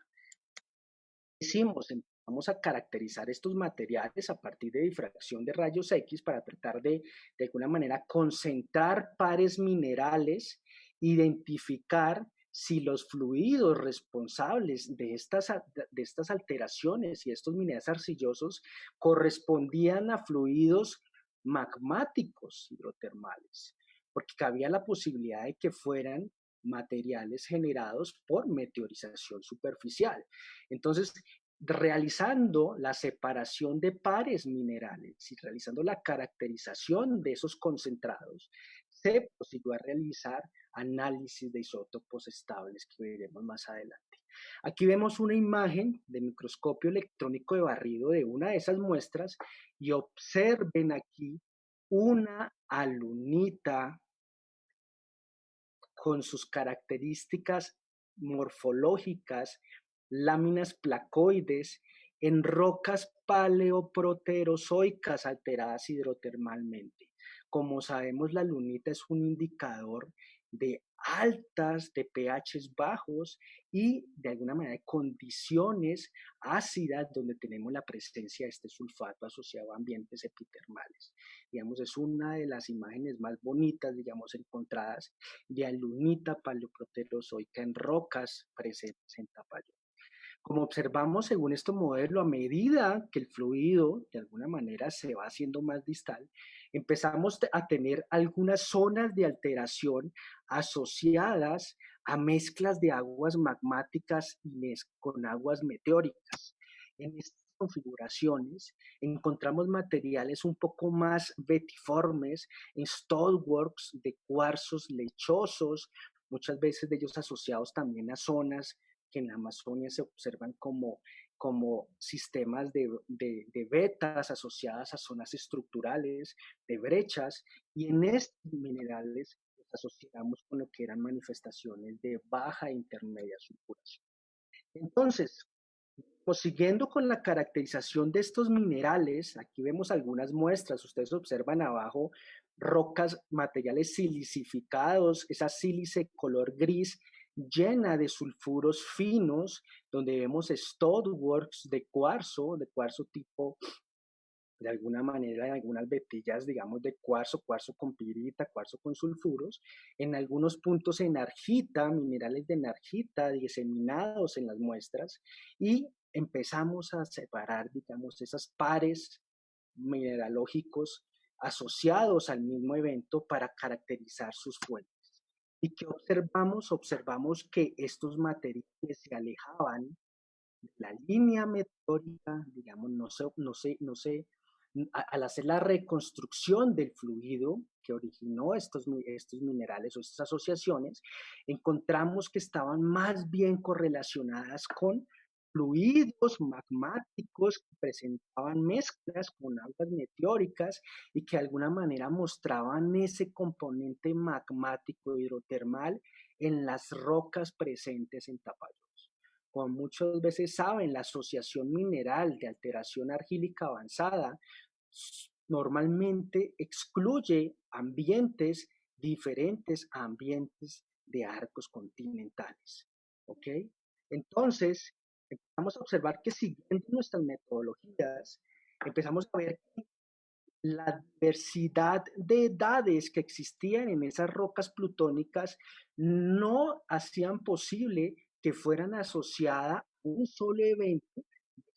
Empezamos a caracterizar estos materiales a partir de difracción de rayos X para tratar de alguna manera, concentrar pares minerales, identificar si los fluidos responsables de estas alteraciones y estos minerales arcillosos correspondían a fluidos magmáticos hidrotermales, porque cabía la posibilidad de que fueran materiales generados por meteorización superficial. Entonces, realizando la separación de pares minerales y realizando la caracterización de esos concentrados, se prosiguió a realizar análisis de isótopos estables que veremos más adelante. Aquí vemos una imagen de microscopio electrónico de barrido de una de esas muestras y observen aquí una alunita con sus características morfológicas, láminas placoides, en rocas paleoproterozoicas alteradas hidrotermalmente. Como sabemos, la lunita es un indicador de de pHs bajos y de alguna manera de condiciones ácidas donde tenemos la presencia de este sulfato asociado a ambientes epitermales. Digamos, es una de las imágenes más bonitas, digamos, encontradas de alunita paleoproterozoica en rocas presentes en Tapayón. Como observamos según este modelo, a medida que el fluido de alguna manera se va haciendo más distal, empezamos a tener algunas zonas de alteración asociadas a mezclas de aguas magmáticas y con aguas meteóricas. En estas configuraciones encontramos materiales un poco más betiformes, en stoneworks de cuarzos lechosos, muchas veces de ellos asociados también a zonas que en la Amazonia se observan como sistemas de vetas asociadas a zonas estructurales, de brechas, y en estos minerales los asociamos con lo que eran manifestaciones de baja e intermedia sulfuración. Entonces, siguiendo con la caracterización de estos minerales, aquí vemos algunas muestras, ustedes observan abajo rocas, materiales silicificados, esa sílice color gris llena de sulfuros finos, donde vemos stoneworks de cuarzo tipo de alguna manera en algunas vetillas, digamos, de cuarzo, cuarzo con pirita, cuarzo con sulfuros, en algunos puntos enargita, minerales de enargita diseminados en las muestras, y empezamos a separar, digamos, esas pares mineralógicos asociados al mismo evento para caracterizar sus fuentes. ¿Y qué observamos? Observamos que estos materiales se alejaban de la línea meteórica, digamos, al hacer la reconstrucción del fluido que originó estos minerales o estas asociaciones, encontramos que estaban más bien correlacionadas con fluidos magmáticos que presentaban mezclas con aguas meteóricas y que de alguna manera mostraban ese componente magmático hidrotermal en las rocas presentes en Tapajós. Como muchas veces saben, la asociación mineral de alteración argílica avanzada normalmente excluye ambientes diferentes a ambientes de arcos continentales. ¿Ok? Entonces, empezamos a observar que siguiendo nuestras metodologías, empezamos a ver que la diversidad de edades que existían en esas rocas plutónicas no hacían posible que fueran asociadas a un solo evento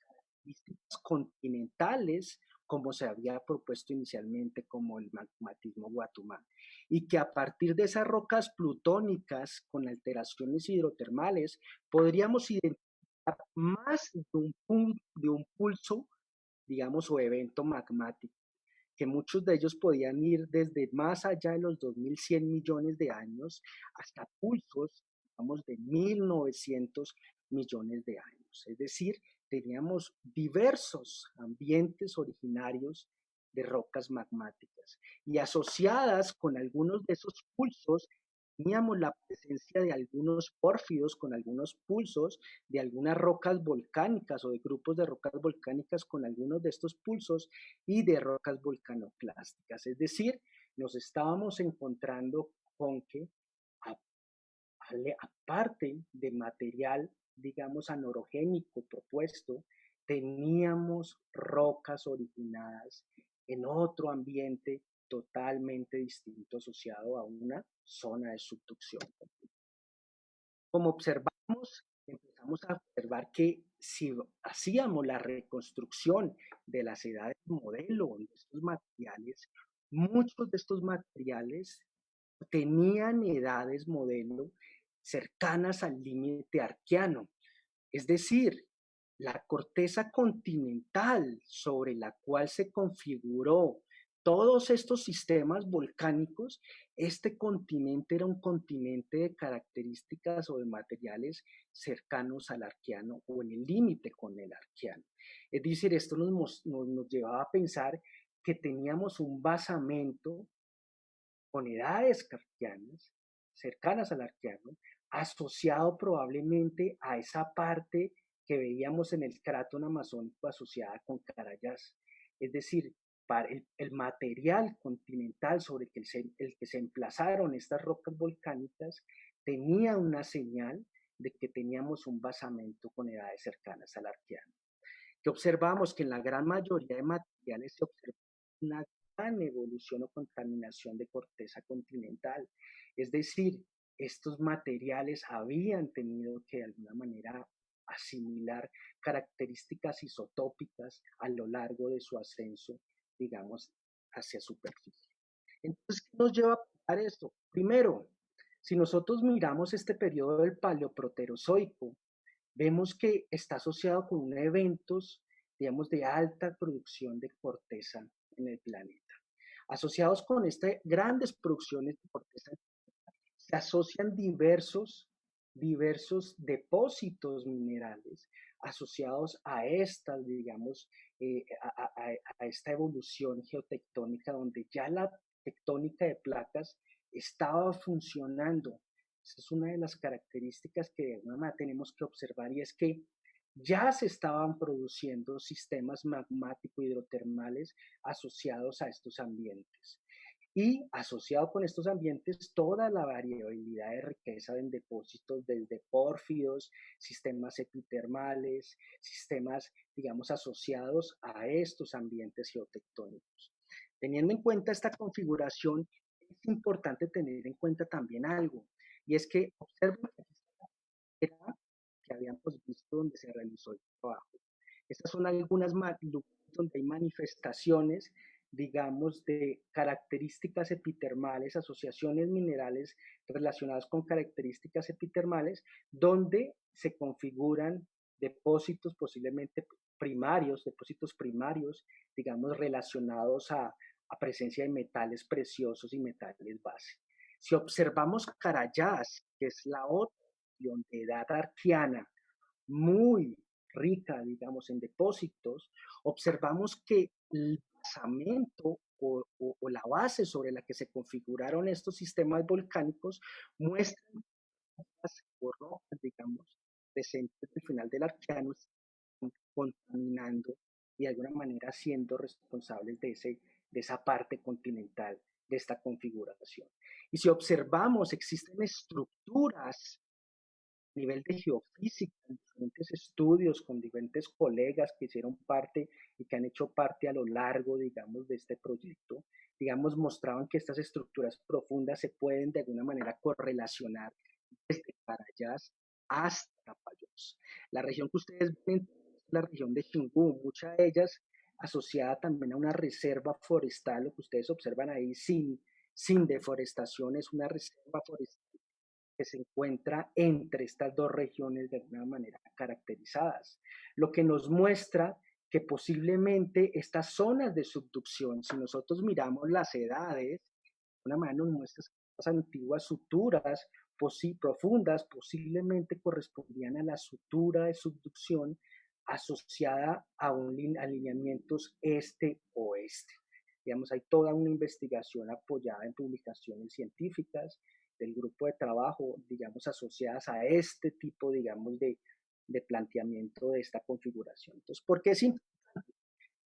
características continentales, como se había propuesto inicialmente como el magmatismo Guatumá, y que a partir de esas rocas plutónicas con alteraciones hidrotermales podríamos identificar más de un pulso, digamos, o evento magmático, que muchos de ellos podían ir desde más allá de los 2100 millones de años hasta pulsos, digamos, de 1900 millones de años. Es decir, teníamos diversos ambientes originarios de rocas magmáticas y asociadas con algunos de esos pulsos teníamos la presencia de algunos pórfidos con algunos pulsos, de algunas rocas volcánicas o de grupos de rocas volcánicas con algunos de estos pulsos y de rocas volcanoclásticas. Es decir, nos estábamos encontrando con que aparte de material, digamos, anorogénico propuesto, teníamos rocas originadas en otro ambiente totalmente distinto asociado a una zona de subducción. Como observamos, empezamos a observar que si hacíamos la reconstrucción de las edades modelo de estos materiales, muchos de estos materiales tenían edades modelo cercanas al límite arqueano, es decir, la corteza continental sobre la cual se configuró todos estos sistemas volcánicos, este continente era un continente de características o de materiales cercanos al arqueano o en el límite con el arqueano. Es decir, esto nos llevaba a pensar que teníamos un basamento con edades arqueanas, cercanas al arqueano, asociado probablemente a esa parte que veíamos en el cráton amazónico asociada con Carayás. Es decir, para el material continental sobre el que se emplazaron estas rocas volcánicas tenía una señal de que teníamos un basamento con edades cercanas al arqueano. Que observamos que en la gran mayoría de materiales se observa una gran evolución o contaminación de corteza continental. Es decir, estos materiales habían tenido que de alguna manera asimilar características isotópicas a lo largo de su ascenso, digamos, hacia superficie. Entonces, ¿qué nos lleva a pensar esto? Primero, si nosotros miramos este periodo del Paleoproterozoico, vemos que está asociado con eventos, digamos, de alta producción de corteza en el planeta. Asociados con estas grandes producciones de corteza, se asocian diversos depósitos minerales asociados a esta, digamos, a esta evolución geotectónica donde ya la tectónica de placas estaba funcionando. Esa es una de las características que de alguna manera tenemos que observar y es que ya se estaban produciendo sistemas magmático-hidrotermales asociados a estos ambientes. y asociado con estos ambientes toda la variabilidad de riqueza en depósitos desde pórfidos, sistemas epitermales, sistemas, digamos, asociados a estos ambientes geotectónicos. Teniendo en cuenta esta configuración, es importante tener en cuenta también algo, y es que observen que era que habíamos visto donde se realizó el trabajo. Estas son algunas lugares donde hay manifestaciones, digamos, de características epitermales, asociaciones minerales relacionadas con características epitermales, donde se configuran depósitos posiblemente primarios, depósitos primarios, digamos, relacionados a presencia de metales preciosos y metales base. Si observamos Carayás, que es la otra de edad arqueana, muy rica, digamos, en depósitos, observamos que el basamento o la base sobre la que se configuraron estos sistemas volcánicos muestran o rocas, digamos, presentes al final del arqueano, contaminando y de alguna manera siendo responsables de esa parte continental de esta configuración. Y si observamos, existen estructuras nivel de geofísica, diferentes estudios con diferentes colegas que hicieron parte y que han hecho parte a lo largo, digamos, de este proyecto, digamos, mostraban que estas estructuras profundas se pueden de alguna manera correlacionar desde Carayás hasta Tapajós. La región que ustedes ven es la región de Xingú, muchas de ellas asociada también a una reserva forestal, lo que ustedes observan ahí sin deforestación, es una reserva forestal que se encuentra entre estas dos regiones de alguna manera caracterizadas, lo que nos muestra que posiblemente estas zonas de subducción, si nosotros miramos las edades, de una manera nos muestra que las antiguas suturas profundas posiblemente correspondían a la sutura de subducción asociada a alineamientos este-oeste. Digamos, hay toda una investigación apoyada en publicaciones científicas del grupo de trabajo, digamos, asociadas a este tipo, digamos, de planteamiento de esta configuración. Entonces, ¿por qué es importante?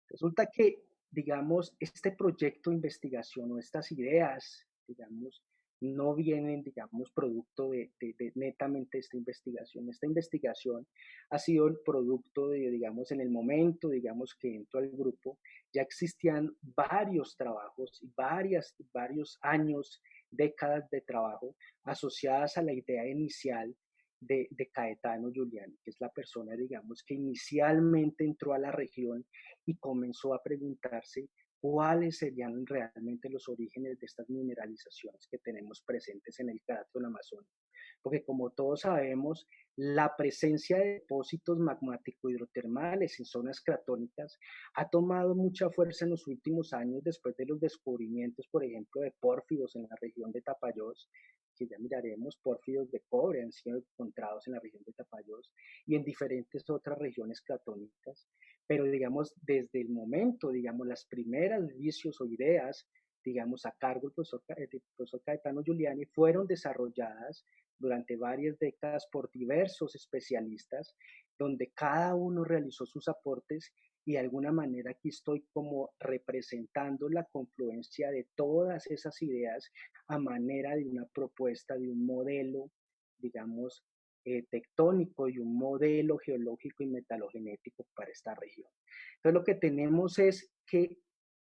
Resulta que, digamos, este proyecto de investigación o estas ideas, digamos, no vienen, digamos, producto de netamente esta investigación. Esta investigación ha sido el producto de, digamos, en el momento, digamos, que entró al grupo, ya existían varios trabajos y varios años, décadas de trabajo asociadas a la idea inicial de Caetano Giuliani, que es la persona, digamos, que inicialmente entró a la región y comenzó a preguntarse cuáles serían realmente los orígenes de estas mineralizaciones que tenemos presentes en el cráter amazónico. Porque como todos sabemos, la presencia de depósitos magmático-hidrotermales en zonas cratónicas ha tomado mucha fuerza en los últimos años después de los descubrimientos, por ejemplo, de pórfidos en la región de Tapajós, que ya miraremos, pórfidos de cobre han sido encontrados en la región de Tapajós y en diferentes otras regiones cratónicas. Pero digamos, desde el momento, digamos, las primeras vicios o ideas, digamos, a cargo del profesor Caetano Giuliani, fueron desarrolladas durante varias décadas por diversos especialistas, donde cada uno realizó sus aportes y de alguna manera aquí estoy como representando la confluencia de todas esas ideas a manera de una propuesta, de un modelo, digamos, tectónico y un modelo geológico y metalogenético para esta región. Entonces lo que tenemos es que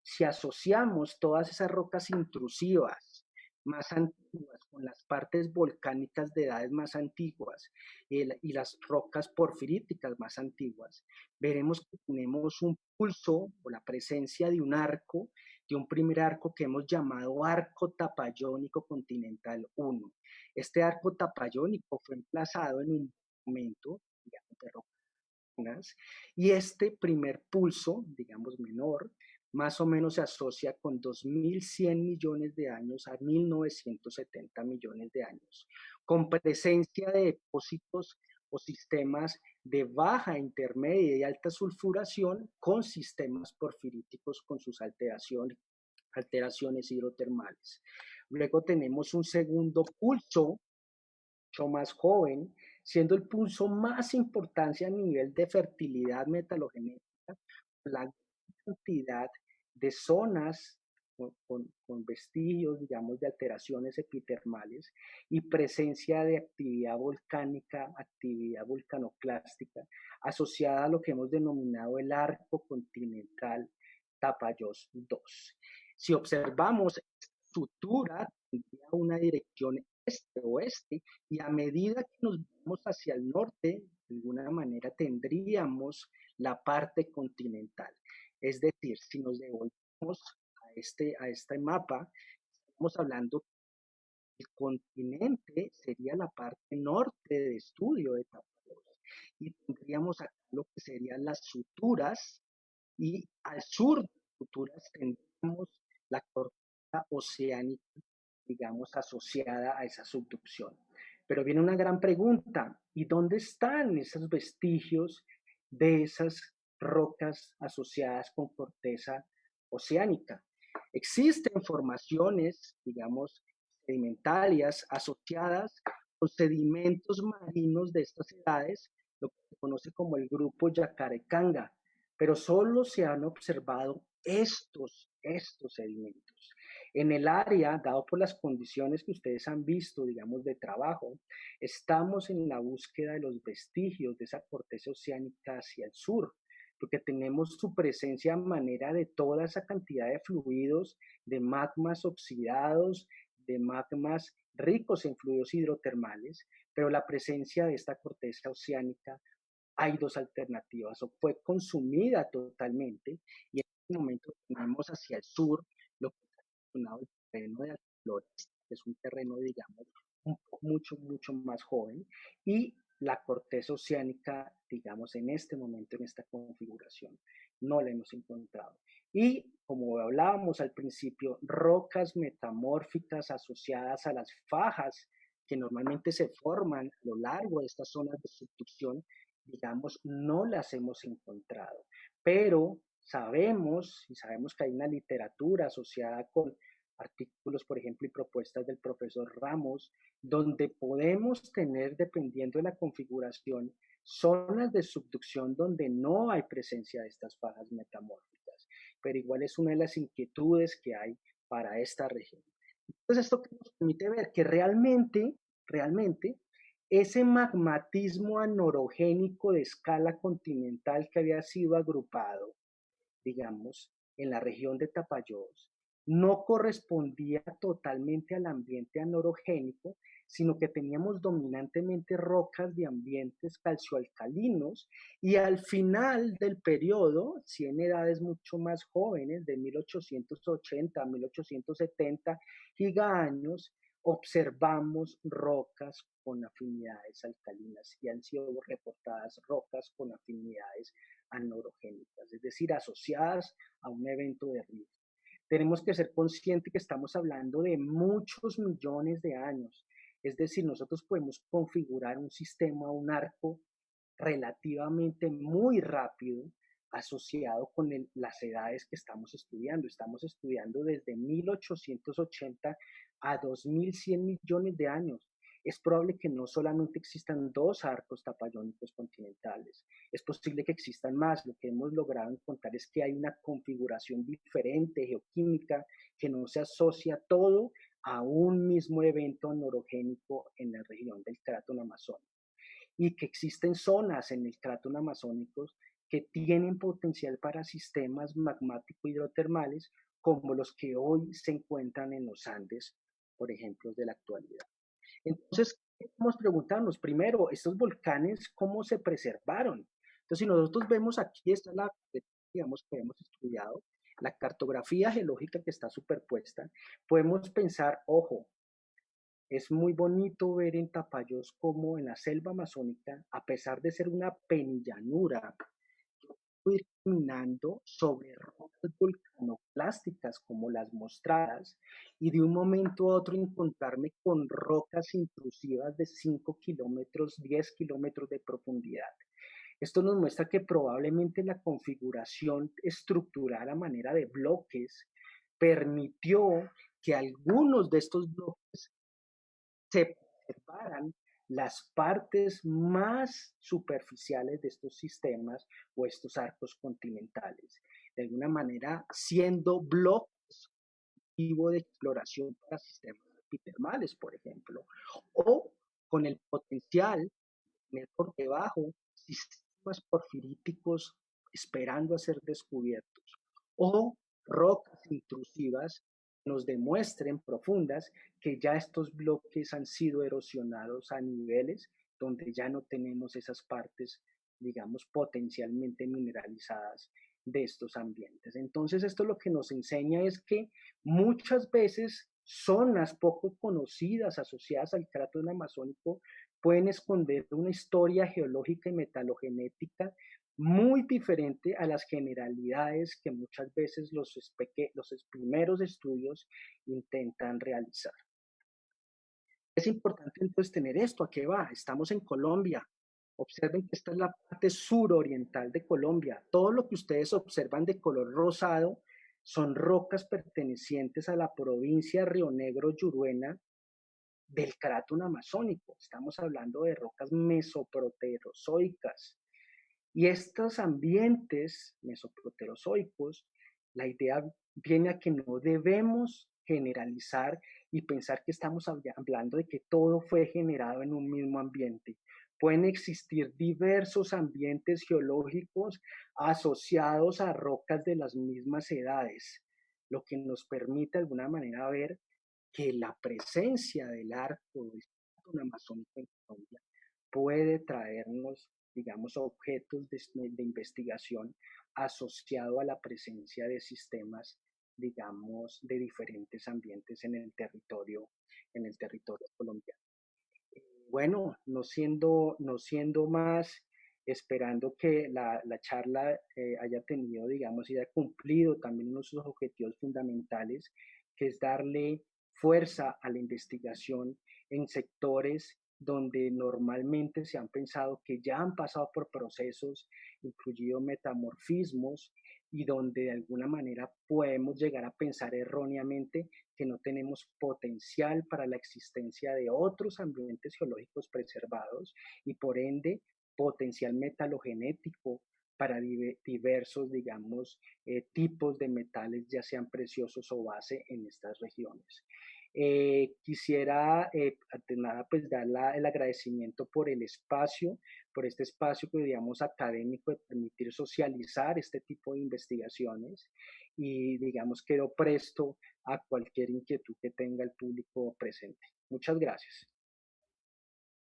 si asociamos todas esas rocas intrusivas más antiguas con las partes volcánicas de edades más antiguas y las rocas porfiríticas más antiguas, veremos que tenemos un pulso o la presencia de un arco, de un primer arco que hemos llamado arco tapallónico continental 1. Este arco tapallónico fue emplazado en un momento, digamos, de rocas, y este primer pulso, digamos menor, más o menos se asocia con 2.100 millones de años a 1.970 millones de años, con presencia de depósitos o sistemas de baja, intermedia y alta sulfuración con sistemas porfiríticos con sus alteraciones hidrotermales. Luego tenemos un segundo pulso, mucho más joven, siendo el pulso más importante a nivel de fertilidad metalogenética, la cantidad de zonas con vestigios, digamos, de alteraciones epitermales y presencia de actividad volcánica, actividad vulcanoclástica, asociada a lo que hemos denominado el arco continental Tapajós 2. Si observamos, esta sutura tendría una dirección este-oeste y a medida que nos vamos hacia el norte, de alguna manera tendríamos la parte continental. Es decir, si nos devolvemos a este mapa, estamos hablando del continente, sería la parte norte de estudio de Tapajós. Y tendríamos acá lo que serían las suturas, y al sur de las suturas tendríamos la corteza oceánica, digamos, asociada a esa subducción. Pero viene una gran pregunta, ¿y dónde están esos vestigios de esas rocas asociadas con corteza oceánica? Existen formaciones, digamos, sedimentarias asociadas con sedimentos marinos de estas edades, lo que se conoce como el grupo Yacarecanga, pero solo se han observado estos sedimentos. En el área, dado por las condiciones que ustedes han visto, digamos, de trabajo, estamos en la búsqueda de los vestigios de esa corteza oceánica hacia el sur, porque tenemos su presencia a manera de toda esa cantidad de fluidos, de magmas oxidados, de magmas ricos en fluidos hidrotermales, pero la presencia de esta corteza oceánica, hay dos alternativas: o fue consumida totalmente, y en este momento tenemos hacia el sur lo que es el terreno de Alflores, que es un terreno, digamos, mucho más joven, y la corteza oceánica, digamos, en este momento, en esta configuración, no la hemos encontrado. Y como hablábamos al principio, rocas metamórficas asociadas a las fajas que normalmente se forman a lo largo de estas zonas de subducción, digamos, no las hemos encontrado. Pero sabemos, y sabemos que hay una literatura asociada con artículos, por ejemplo, y propuestas del profesor Ramos, donde podemos tener, dependiendo de la configuración, zonas de subducción donde no hay presencia de estas fajas metamórficas, pero igual es una de las inquietudes que hay para esta región. Entonces, esto que nos permite ver que realmente, ese magmatismo anorogénico de escala continental que había sido agrupado, digamos, en la región de Tapajós, no correspondía totalmente al ambiente anorogénico, sino que teníamos dominantemente rocas de ambientes calcioalcalinos, y al final del periodo, si en edades mucho más jóvenes, de 1880 a 1870 gigaños, observamos rocas con afinidades alcalinas, y han sido reportadas rocas con afinidades anorogénicas, es decir, asociadas a un evento de rift. Tenemos que ser conscientes que estamos hablando de muchos millones de años, es decir, nosotros podemos configurar un sistema, un arco relativamente muy rápido asociado con las edades que estamos estudiando. Estamos estudiando desde 1880 a 2100 millones de años. Es probable que no solamente existan dos arcos tapallónicos continentales, es posible que existan más. Lo que hemos logrado encontrar es que hay una configuración diferente geoquímica que no se asocia todo a un mismo evento anorogénico en la región del crátano amazónico, y que existen zonas en el crátano amazónico que tienen potencial para sistemas magmático-hidrotermales como los que hoy se encuentran en los Andes, por ejemplo, de la actualidad. Entonces, podemos preguntarnos, primero, estos volcanes, ¿cómo se preservaron? Entonces, si nosotros vemos aquí, está la, digamos, que hemos estudiado, la cartografía geológica que está superpuesta, podemos pensar, ojo, es muy bonito ver en Tapajós como en la selva amazónica, a pesar de ser una penillanura, ir caminando sobre rocas volcanoclásticas como las mostradas, y de un momento a otro encontrarme con rocas intrusivas de 5 kilómetros, 10 kilómetros de profundidad. Esto nos muestra que probablemente la configuración estructural a manera de bloques permitió que algunos de estos bloques se preservaran las partes más superficiales de estos sistemas o estos arcos continentales, de alguna manera siendo bloques activo de exploración para sistemas epitermales, por ejemplo, o con el potencial en el corte bajo, sistemas porfiríticos esperando a ser descubiertos, o rocas intrusivas nos demuestren profundas que ya estos bloques han sido erosionados a niveles donde ya no tenemos esas partes, digamos, potencialmente mineralizadas de estos ambientes. Entonces, esto lo que nos enseña es que muchas veces zonas poco conocidas asociadas al cratón amazónico pueden esconder una historia geológica y metalogenética muy diferente a las generalidades que muchas veces los primeros estudios intentan realizar. Es importante entonces tener esto. ¿A qué va? Estamos en Colombia. Observen que esta es la parte suroriental de Colombia. Todo lo que ustedes observan de color rosado son rocas pertenecientes a la provincia Río Negro, Yuruena, del crátón amazónico. Estamos hablando de rocas mesoproterozoicas. Y estos ambientes mesoproterozoicos, la idea viene a que no debemos generalizar y pensar que estamos hablando de que todo fue generado en un mismo ambiente. Pueden existir diversos ambientes geológicos asociados a rocas de las mismas edades, lo que nos permite de alguna manera ver que la presencia del arco del cratón amazónico en Colombia puede traernos, digamos, objetos de investigación asociado a la presencia de sistemas, digamos, de diferentes ambientes en el territorio colombiano. Bueno, no siendo más, esperando que la charla haya tenido, digamos, y haya cumplido también uno de sus objetivos fundamentales, que es darle fuerza a la investigación en sectores donde normalmente se han pensado que ya han pasado por procesos, incluidos metamorfismos, y donde de alguna manera podemos llegar a pensar erróneamente que no tenemos potencial para la existencia de otros ambientes geológicos preservados y por ende potencial metalogenético para diversos, digamos, tipos de metales, ya sean preciosos o base en estas regiones. Quisiera, ante nada, pues dar el agradecimiento por el espacio, por este espacio que digamos académico de permitir socializar este tipo de investigaciones y digamos quedo presto a cualquier inquietud que tenga el público presente. Muchas gracias.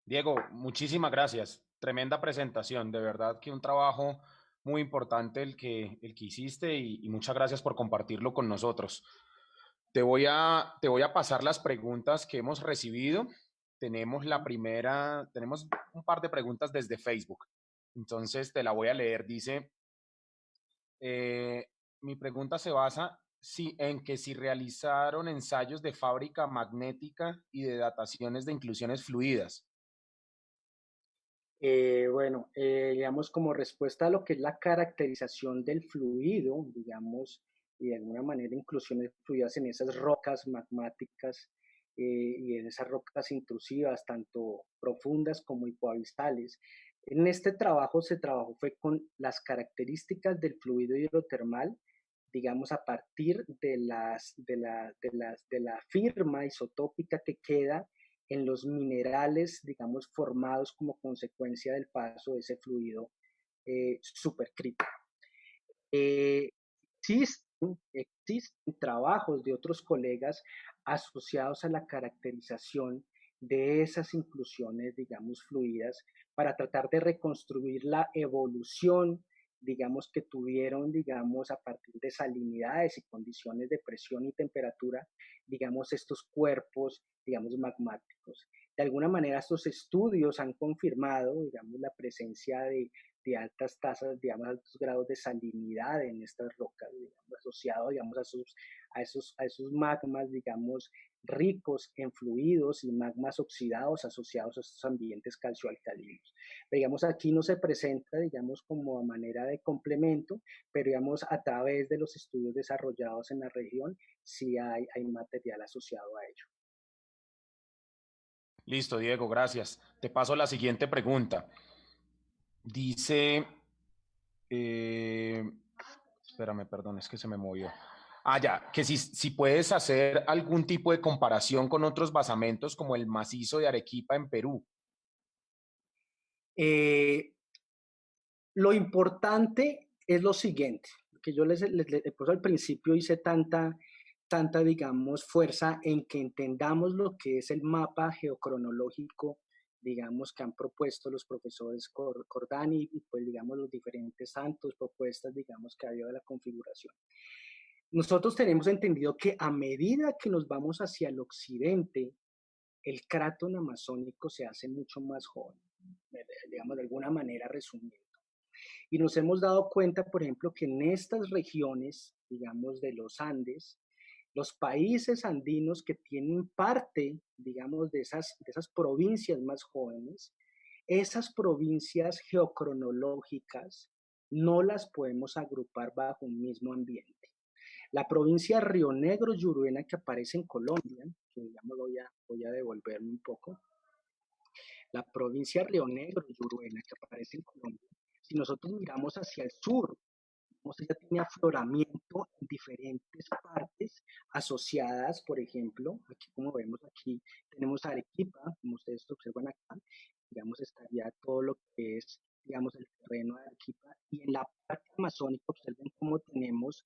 Diego, muchísimas gracias. Tremenda presentación, de verdad que un trabajo muy importante el que hiciste y muchas gracias por compartirlo con nosotros. Te voy a pasar las preguntas que hemos recibido. Tenemos un par de preguntas desde Facebook. Entonces te la voy a leer. Dice, eh, mi pregunta se basa en que si realizaron ensayos de fábrica magnética y de dataciones de inclusiones fluidas. Bueno, digamos como respuesta a lo que es la caracterización del fluido, digamos, y de alguna manera inclusiones fluidas en esas rocas magmáticas y en esas rocas intrusivas, tanto profundas como hipoabisales. En este trabajo se trabajó fue con las características del fluido hidrotermal, digamos, a partir de la firma isotópica que queda en los minerales, digamos, formados como consecuencia del paso de ese fluido supercrítico. Existen trabajos de otros colegas asociados a la caracterización de esas inclusiones, digamos, fluidas, para tratar de reconstruir la evolución, digamos, que tuvieron, digamos, a partir de salinidades y condiciones de presión y temperatura, digamos, estos cuerpos, digamos, magmáticos. De alguna manera, estos estudios han confirmado, digamos, la presencia de altas tasas, digamos, altos grados de salinidad en estas rocas, digamos, asociado, digamos, a esos magmas, digamos, ricos en fluidos y magmas oxidados asociados a estos ambientes calcioalcalinos. Digamos, aquí no se presenta, digamos, como a manera de complemento, pero digamos, a través de los estudios desarrollados en la región, sí hay material asociado a ello. Listo, Diego, gracias. Te paso la siguiente pregunta. Dice, espérame, perdón, es que se me movió. Ah, ya, que si puedes hacer algún tipo de comparación con otros basamentos como el macizo de Arequipa en Perú. Eh, lo importante es lo siguiente, que yo pues al principio hice tanta, digamos, fuerza en que entendamos lo que es el mapa geocronológico, digamos, que han propuesto los profesores Cordani y pues, digamos, los diferentes santos, propuestas, digamos, que ha habido de la configuración. Nosotros tenemos entendido que a medida que nos vamos hacia el occidente, el cráton amazónico se hace mucho más joven, digamos, de alguna manera resumiendo. Y nos hemos dado cuenta, por ejemplo, que en estas regiones, digamos, de los Andes, los países andinos que tienen parte, digamos, de esas provincias más jóvenes, esas provincias geocronológicas no las podemos agrupar bajo un mismo ambiente. La provincia Río Negro y Uruena que aparece en Colombia, que digamos voy a devolverme un poco, la provincia Río Negro y Uruena que aparece en Colombia, si nosotros miramos hacia el sur, ella tiene afloramiento en diferentes partes asociadas, por ejemplo, aquí como vemos aquí tenemos Arequipa, como ustedes observan acá, digamos estaría todo lo que es, digamos, el terreno de Arequipa, y en la parte amazónica observen cómo tenemos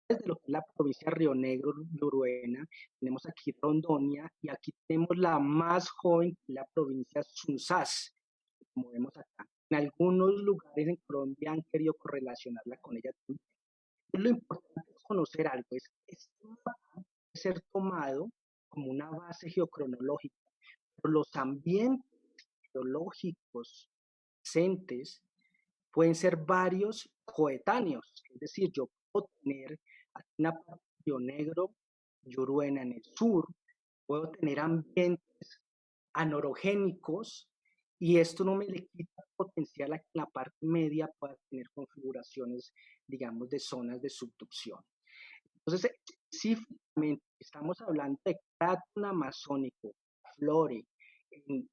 desde lo que es la provincia de Río Negro y Uruena, tenemos aquí Rondonia y aquí tenemos la más joven, la provincia Sunsás, como vemos acá. En algunos lugares en Colombia han querido correlacionarla con ella. Lo importante es conocer algo, es que este mapa puede ser tomado como una base geocronológica, pero los ambientes geológicos presentes pueden ser varios coetáneos, es decir, yo puedo tener aquí una parte de Río Negro y Uruena en el sur, puedo tener ambientes anorogénicos y esto no me le quita potencial a que en la parte media pueda tener configuraciones, digamos, de zonas de subducción. Entonces, específicamente estamos hablando de cráton amazónico, flore, en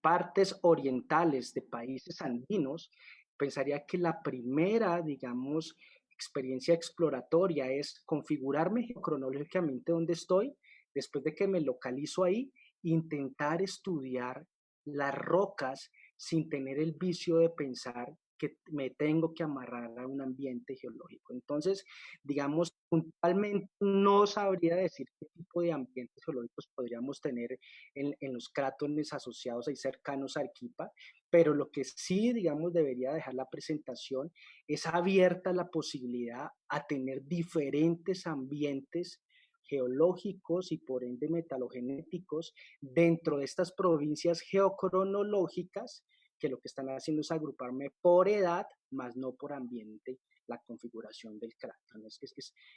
partes orientales de países andinos. Pensaría que la primera, digamos, experiencia exploratoria es configurarme geocronológicamente donde estoy, después de que me localizo ahí, intentar estudiar las rocas sin tener el vicio de pensar que me tengo que amarrar a un ambiente geológico. Entonces, digamos, puntualmente no sabría decir qué tipo de ambientes geológicos podríamos tener en los crátones asociados ahí cercanos a Arequipa, pero lo que sí, digamos, debería dejar la presentación es abierta la posibilidad a tener diferentes ambientes geológicos y por ende metalogenéticos dentro de estas provincias geocronológicas que lo que están haciendo es agruparme por edad, más no por ambiente, la configuración del cráneo.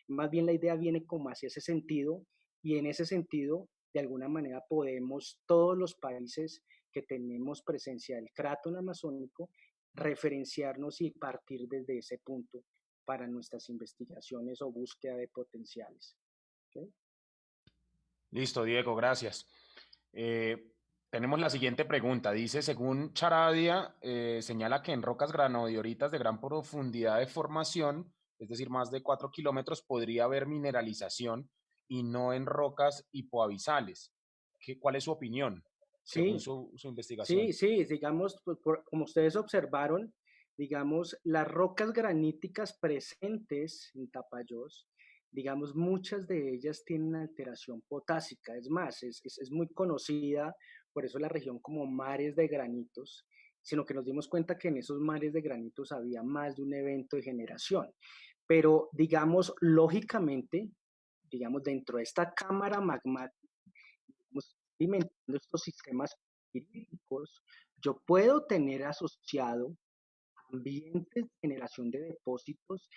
Más bien la idea viene como hacia ese sentido y en ese sentido, de alguna manera podemos todos los países que tenemos presencia del cráton amazónico referenciarnos y partir desde ese punto para nuestras investigaciones o búsqueda de potenciales. ¿Okay? Listo, Diego, gracias. Eh, tenemos la siguiente pregunta. Dice, según Charadia, señala que en rocas granodioritas de gran profundidad de formación, es decir, más de 4 kilómetros, podría haber mineralización y no en rocas hipoabisales. ¿Cuál es su opinión, según Sí, su sí, investigación? sí, digamos, pues, como ustedes observaron, digamos, las rocas graníticas presentes en Tapajós, digamos, muchas de ellas tienen alteración potásica. Es más, es muy conocida, por eso la región como mares de granitos, sino que nos dimos cuenta que en esos mares de granitos había más de un evento de generación. Pero, digamos, lógicamente, digamos, dentro de esta cámara magmática, digamos, alimentando estos sistemas piríticos, yo puedo tener asociado ambientes de generación de depósitos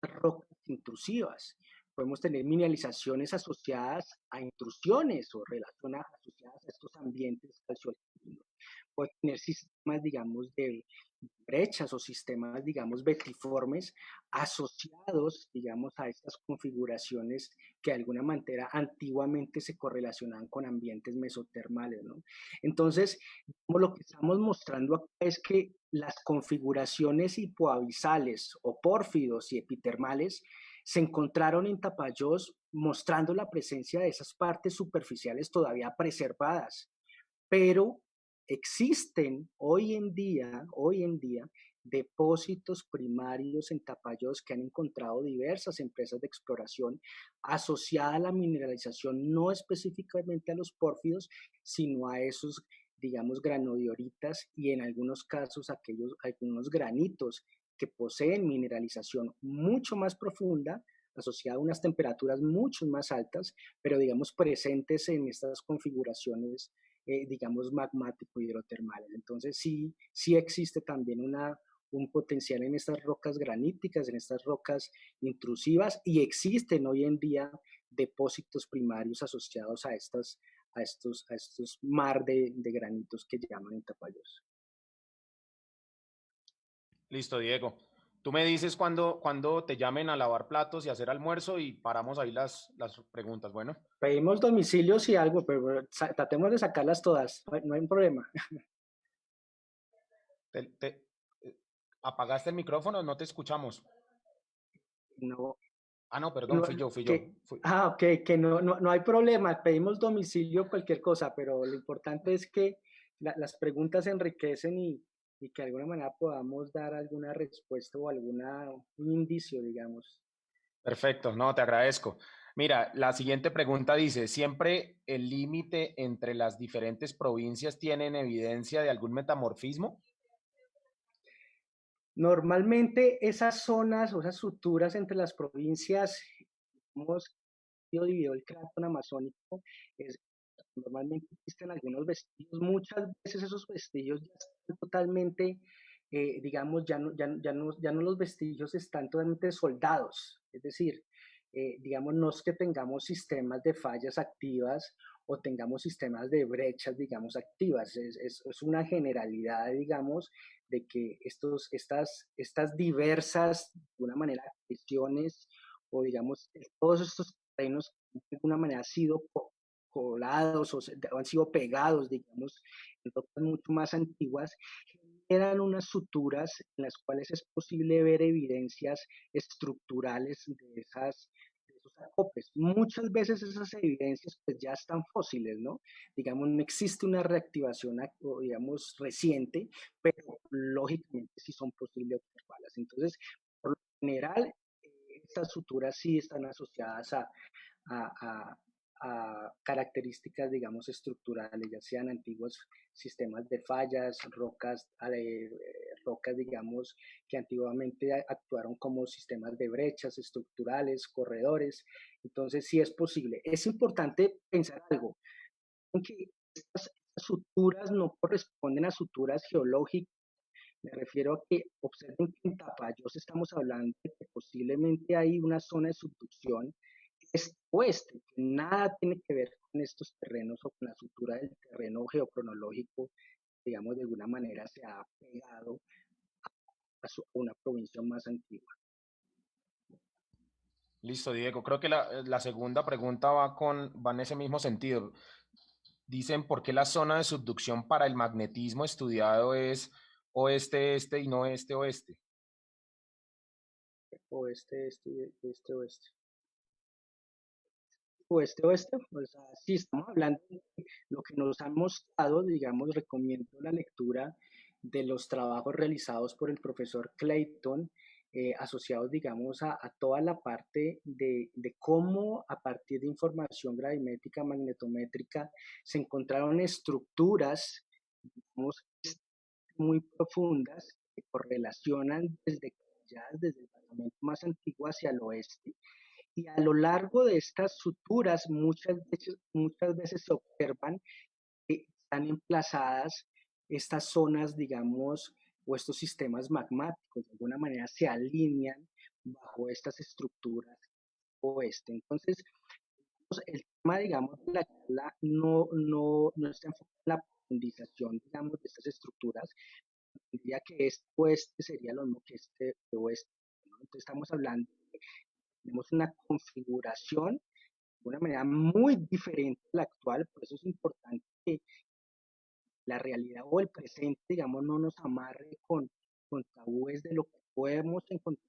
de rocas intrusivas. Podemos tener mineralizaciones asociadas a intrusiones o relacionadas asociadas a estos ambientes calciolíticos. Puede tener sistemas, digamos, de brechas o sistemas, digamos, betiformes asociados, digamos, a estas configuraciones que de alguna manera antiguamente se correlacionaban con ambientes mesotermales, ¿no? Entonces, lo que estamos mostrando acá es que las configuraciones hipoabisales o pórfidos y epitermales se encontraron en Tapajós mostrando la presencia de esas partes superficiales todavía preservadas, pero existen hoy en día, depósitos primarios en Tapajós que han encontrado diversas empresas de exploración asociada a la mineralización, no específicamente a los pórfidos, sino a esos, digamos, granodioritas y en algunos casos algunos granitos que poseen mineralización mucho más profunda, asociada a unas temperaturas mucho más altas, pero digamos presentes en estas configuraciones digamos, magmático hidrotermales. Entonces sí existe también un potencial en estas rocas graníticas, en estas rocas intrusivas, y existen hoy en día depósitos primarios asociados a estos mar de granitos que llaman en Tapajós. Listo, Diego. Tú me dices cuando te llamen a lavar platos y hacer almuerzo y paramos ahí las preguntas. Bueno, Pedimos domicilios y algo, pero tratemos de sacarlas todas, no hay problema. te, te- apagaste el micrófono, no te escuchamos. No, Ah, no, perdón, no, fui yo. ok, que no hay problema, pedimos domicilio, cualquier cosa, pero lo importante es que las preguntas se enriquecen y que de alguna manera podamos dar alguna respuesta o un indicio, digamos. Perfecto, no, te agradezco. Mira, la siguiente pregunta dice, ¿siempre el límite entre las diferentes provincias tienen evidencia de algún metamorfismo? Normalmente esas zonas o esas suturas entre las provincias, hemos dividido el cratón amazónico, es, normalmente existen algunos vestigios, muchas veces esos vestigios ya están totalmente, digamos, ya no los vestigios están totalmente soldados, es decir, digamos, no es que tengamos sistemas de fallas activas o tengamos sistemas de brechas, digamos, activas, es una generalidad, digamos, de que estas diversas, de una manera, cuestiones o digamos, todos estos terrenos de alguna manera han sido colados o han sido pegados, digamos, en rocas mucho más antiguas, generan unas suturas en las cuales es posible ver evidencias estructurales de esos acopes. Muchas veces esas evidencias pues ya están fósiles, ¿no? Digamos, no existe una reactivación, digamos, reciente, pero lógicamente sí son posibles observarlas. Entonces, por lo general, estas suturas sí están asociadas a, a, a características, digamos, estructurales, ya sean antiguos sistemas de fallas, rocas, digamos, que antiguamente actuaron como sistemas de brechas estructurales, corredores. Entonces, sí es posible. Es importante pensar algo, que estas suturas no corresponden a suturas geológicas. Me refiero a que observen que en Tapajós estamos hablando de que posiblemente hay una zona de subducción este-oeste, que nada tiene que ver con estos terrenos o con la estructura del terreno geocronológico, digamos, de alguna manera se ha pegado a una provincia más antigua. Listo, Diego. Creo que la segunda pregunta va en ese mismo sentido. Dicen, ¿por qué la zona de subducción para el magnetismo estudiado es oeste-este y no este-oeste? Oeste, este, oeste. Oeste, o sea, sí estamos hablando de lo que nos han mostrado, digamos, recomiendo la lectura de los trabajos realizados por el profesor Clayton, asociados, digamos, a toda la parte de cómo a partir de información gravimétrica, magnetométrica, se encontraron estructuras, digamos, muy profundas que correlacionan desde el basamento más antiguo hacia el oeste y a lo largo de estas suturas muchas veces se observan que están emplazadas estas zonas, digamos, o estos sistemas magmáticos, de alguna manera se alinean bajo estas estructuras oeste. Entonces, el tema, digamos, de la charla no está enfocado en la profundización, digamos, de estas estructuras, diría que este oeste sería lo mismo que este oeste, ¿no? Entonces, estamos hablando tenemos una configuración de una manera muy diferente a la actual, por eso es importante que la realidad o el presente, digamos, no nos amarre con tabúes de lo que podemos encontrar,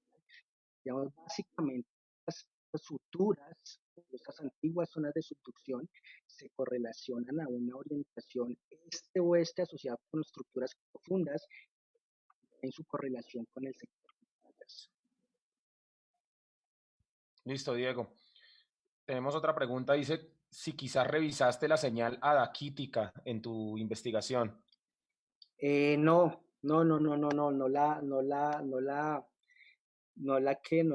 digamos, básicamente. estas futuras, estas antiguas zonas de subducción se correlacionan a una orientación este-oeste asociada con estructuras profundas en su correlación con el sector de playas. Listo, Diego. Tenemos otra pregunta. Dice si quizás revisaste la señal adaquítica en tu investigación. No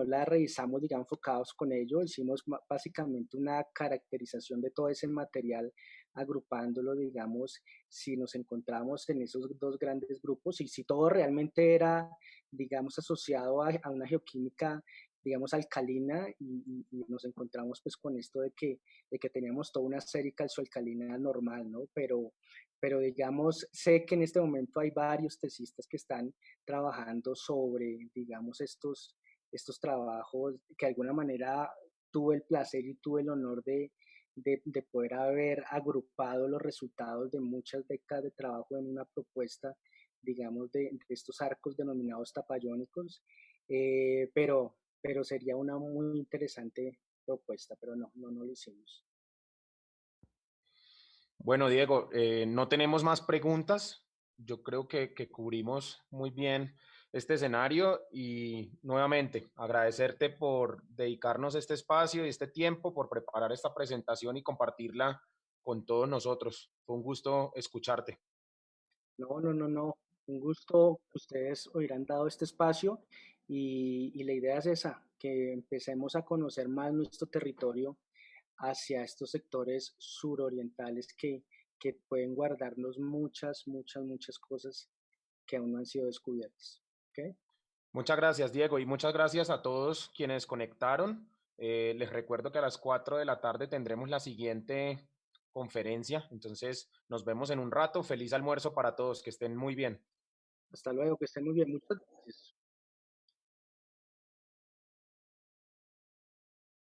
la revisamos, digamos, enfocados con ello. Hicimos básicamente una caracterización de todo ese material, agrupándolo, digamos, si nos encontramos en esos dos grandes grupos y si todo realmente era, digamos, asociado a una geoquímica, digamos, alcalina y nos encontramos pues con esto de que teníamos toda una serie calzoalcalina normal, ¿no? Pero digamos, sé que en este momento hay varios tesistas que están trabajando sobre, digamos, estos trabajos que de alguna manera tuve el placer y tuve el honor de poder haber agrupado los resultados de muchas décadas de trabajo en una propuesta, digamos, de estos arcos denominados tapayónicos, pero sería una muy interesante propuesta, pero no lo hicimos. Bueno, Diego, no tenemos más preguntas. Yo creo que cubrimos muy bien este escenario y nuevamente agradecerte por dedicarnos este espacio y este tiempo, por preparar esta presentación y compartirla con todos nosotros. Fue un gusto escucharte. No. Un gusto que ustedes hubieran dado este espacio y la idea es esa, que empecemos a conocer más nuestro territorio hacia estos sectores surorientales que pueden guardarnos muchas cosas que aún no han sido descubiertas. ¿Okay? Muchas gracias, Diego, y muchas gracias a todos quienes conectaron. Les recuerdo que a las 4 de la tarde tendremos la siguiente conferencia, entonces nos vemos en un rato. Feliz almuerzo para todos, que estén muy bien. Hasta luego, que estén muy bien. Muchas gracias.